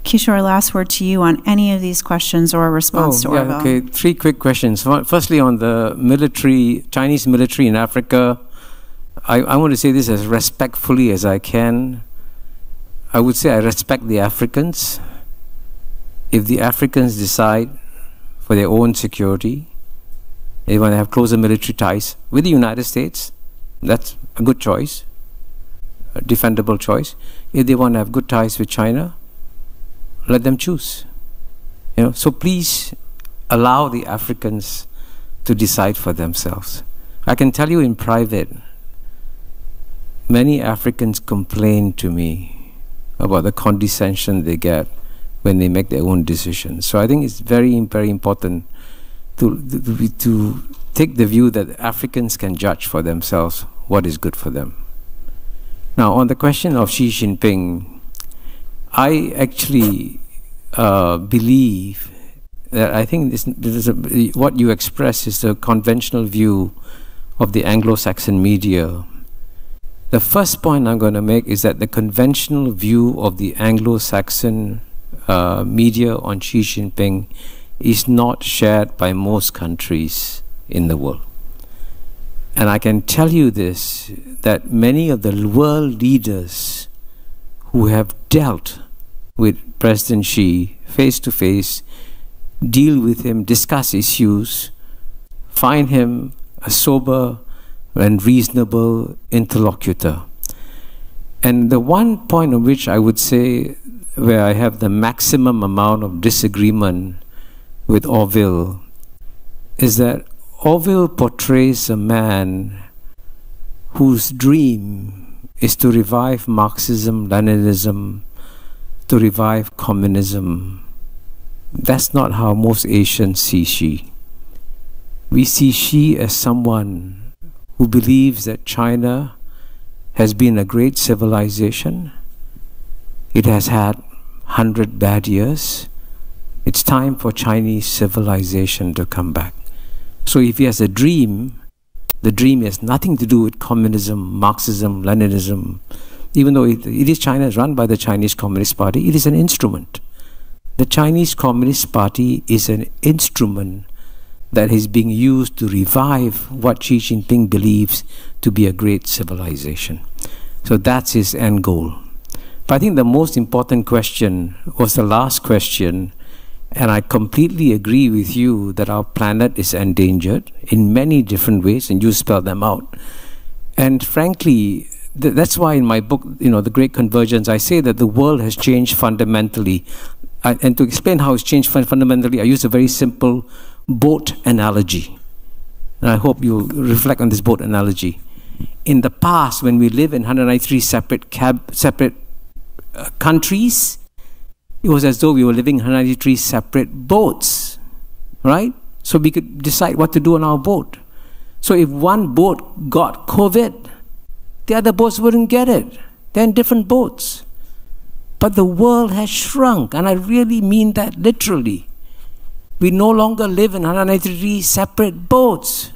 Kishore, last word to you on any of these questions or a response to Orville. Okay, three quick questions. Firstly, on the military, Chinese military in Africa, I want to say this as respectfully as I can. I would say I respect the Africans. If the Africans decide for their own security, they want to have closer military ties with the United States, that's a good choice, a defendable choice. If they want to have good ties with China, let them choose. So please allow the Africans to decide for themselves. I can tell you in private, many Africans complain to me about the condescension they get when they make their own decisions. So I think it's very, very important to take the view that Africans can judge for themselves what is good for them. Now, on the question of Xi Jinping, I actually believe that I think what you express is the conventional view of the Anglo-Saxon media. The first point I'm going to make is that the conventional view of the Anglo-Saxon media on Xi Jinping is not shared by most countries in the world. And I can tell you this, that many of the world leaders who have dealt with President Xi face to face, deal with him, discuss issues, find him a sober and reasonable interlocutor. And the one point on which I would say where I have the maximum amount of disagreement with Orville is that Orville portrays a man whose dream is to revive Marxism, Leninism, to revive communism. That's not how most Asians see Xi. We see Xi as someone who believes that China has been a great civilization. It has had 100 bad years. It's time for Chinese civilization to come back. So if he has a dream, the dream has nothing to do with communism, Marxism, Leninism. Even though China is run by the Chinese Communist Party, it is an instrument. The Chinese Communist Party is an instrument that is being used to revive what Xi Jinping believes to be a great civilization. So that's his end goal. But I think the most important question was the last question, and I completely agree with you that our planet is endangered in many different ways, and you spell them out. And frankly, that's why in my book, The Great Convergence, I say that the world has changed fundamentally. And to explain how it's changed fundamentally, I use a very simple boat analogy. And I hope you'll reflect on this boat analogy. In the past, when we lived in 193 separate countries, it was as though we were living in 193 separate boats, right? So we could decide what to do on our boat. So if one boat got COVID, the other boats wouldn't get it. They're in different boats. But the world has shrunk, and I really mean that literally. We no longer live in 193 separate boats.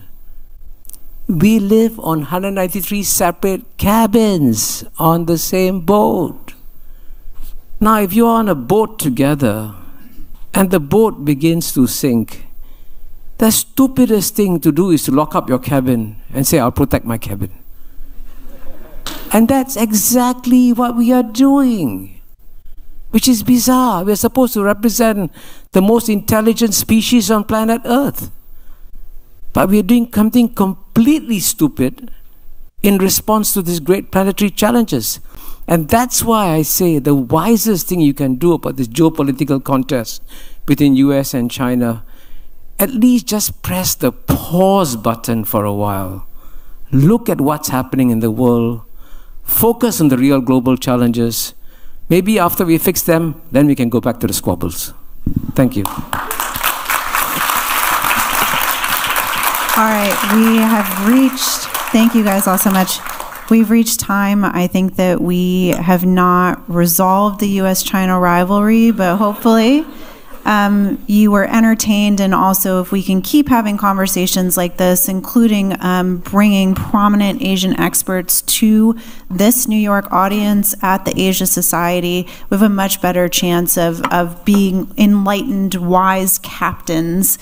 We live on 193 separate cabins on the same boat. Now, if you're on a boat together and the boat begins to sink, the stupidest thing to do is to lock up your cabin and say, I'll protect my cabin. And that's exactly what we are doing, which is bizarre. We're supposed to represent the most intelligent species on planet Earth. But we're doing something completely stupid in response to these great planetary challenges. And that's why I say the wisest thing you can do about this geopolitical contest between US and China, at least just press the pause button for a while. Look at what's happening in the world. Focus on the real global challenges. Maybe after we fix them, then we can go back to the squabbles. Thank you. All right, we have reached, thank you guys all so much. We've reached time. I think that we have not resolved the U.S. China rivalry, but hopefully you were entertained, and also if we can keep having conversations like this, including bringing prominent Asian experts to this New York audience at the Asia Society, we have a much better chance of being enlightened, wise captains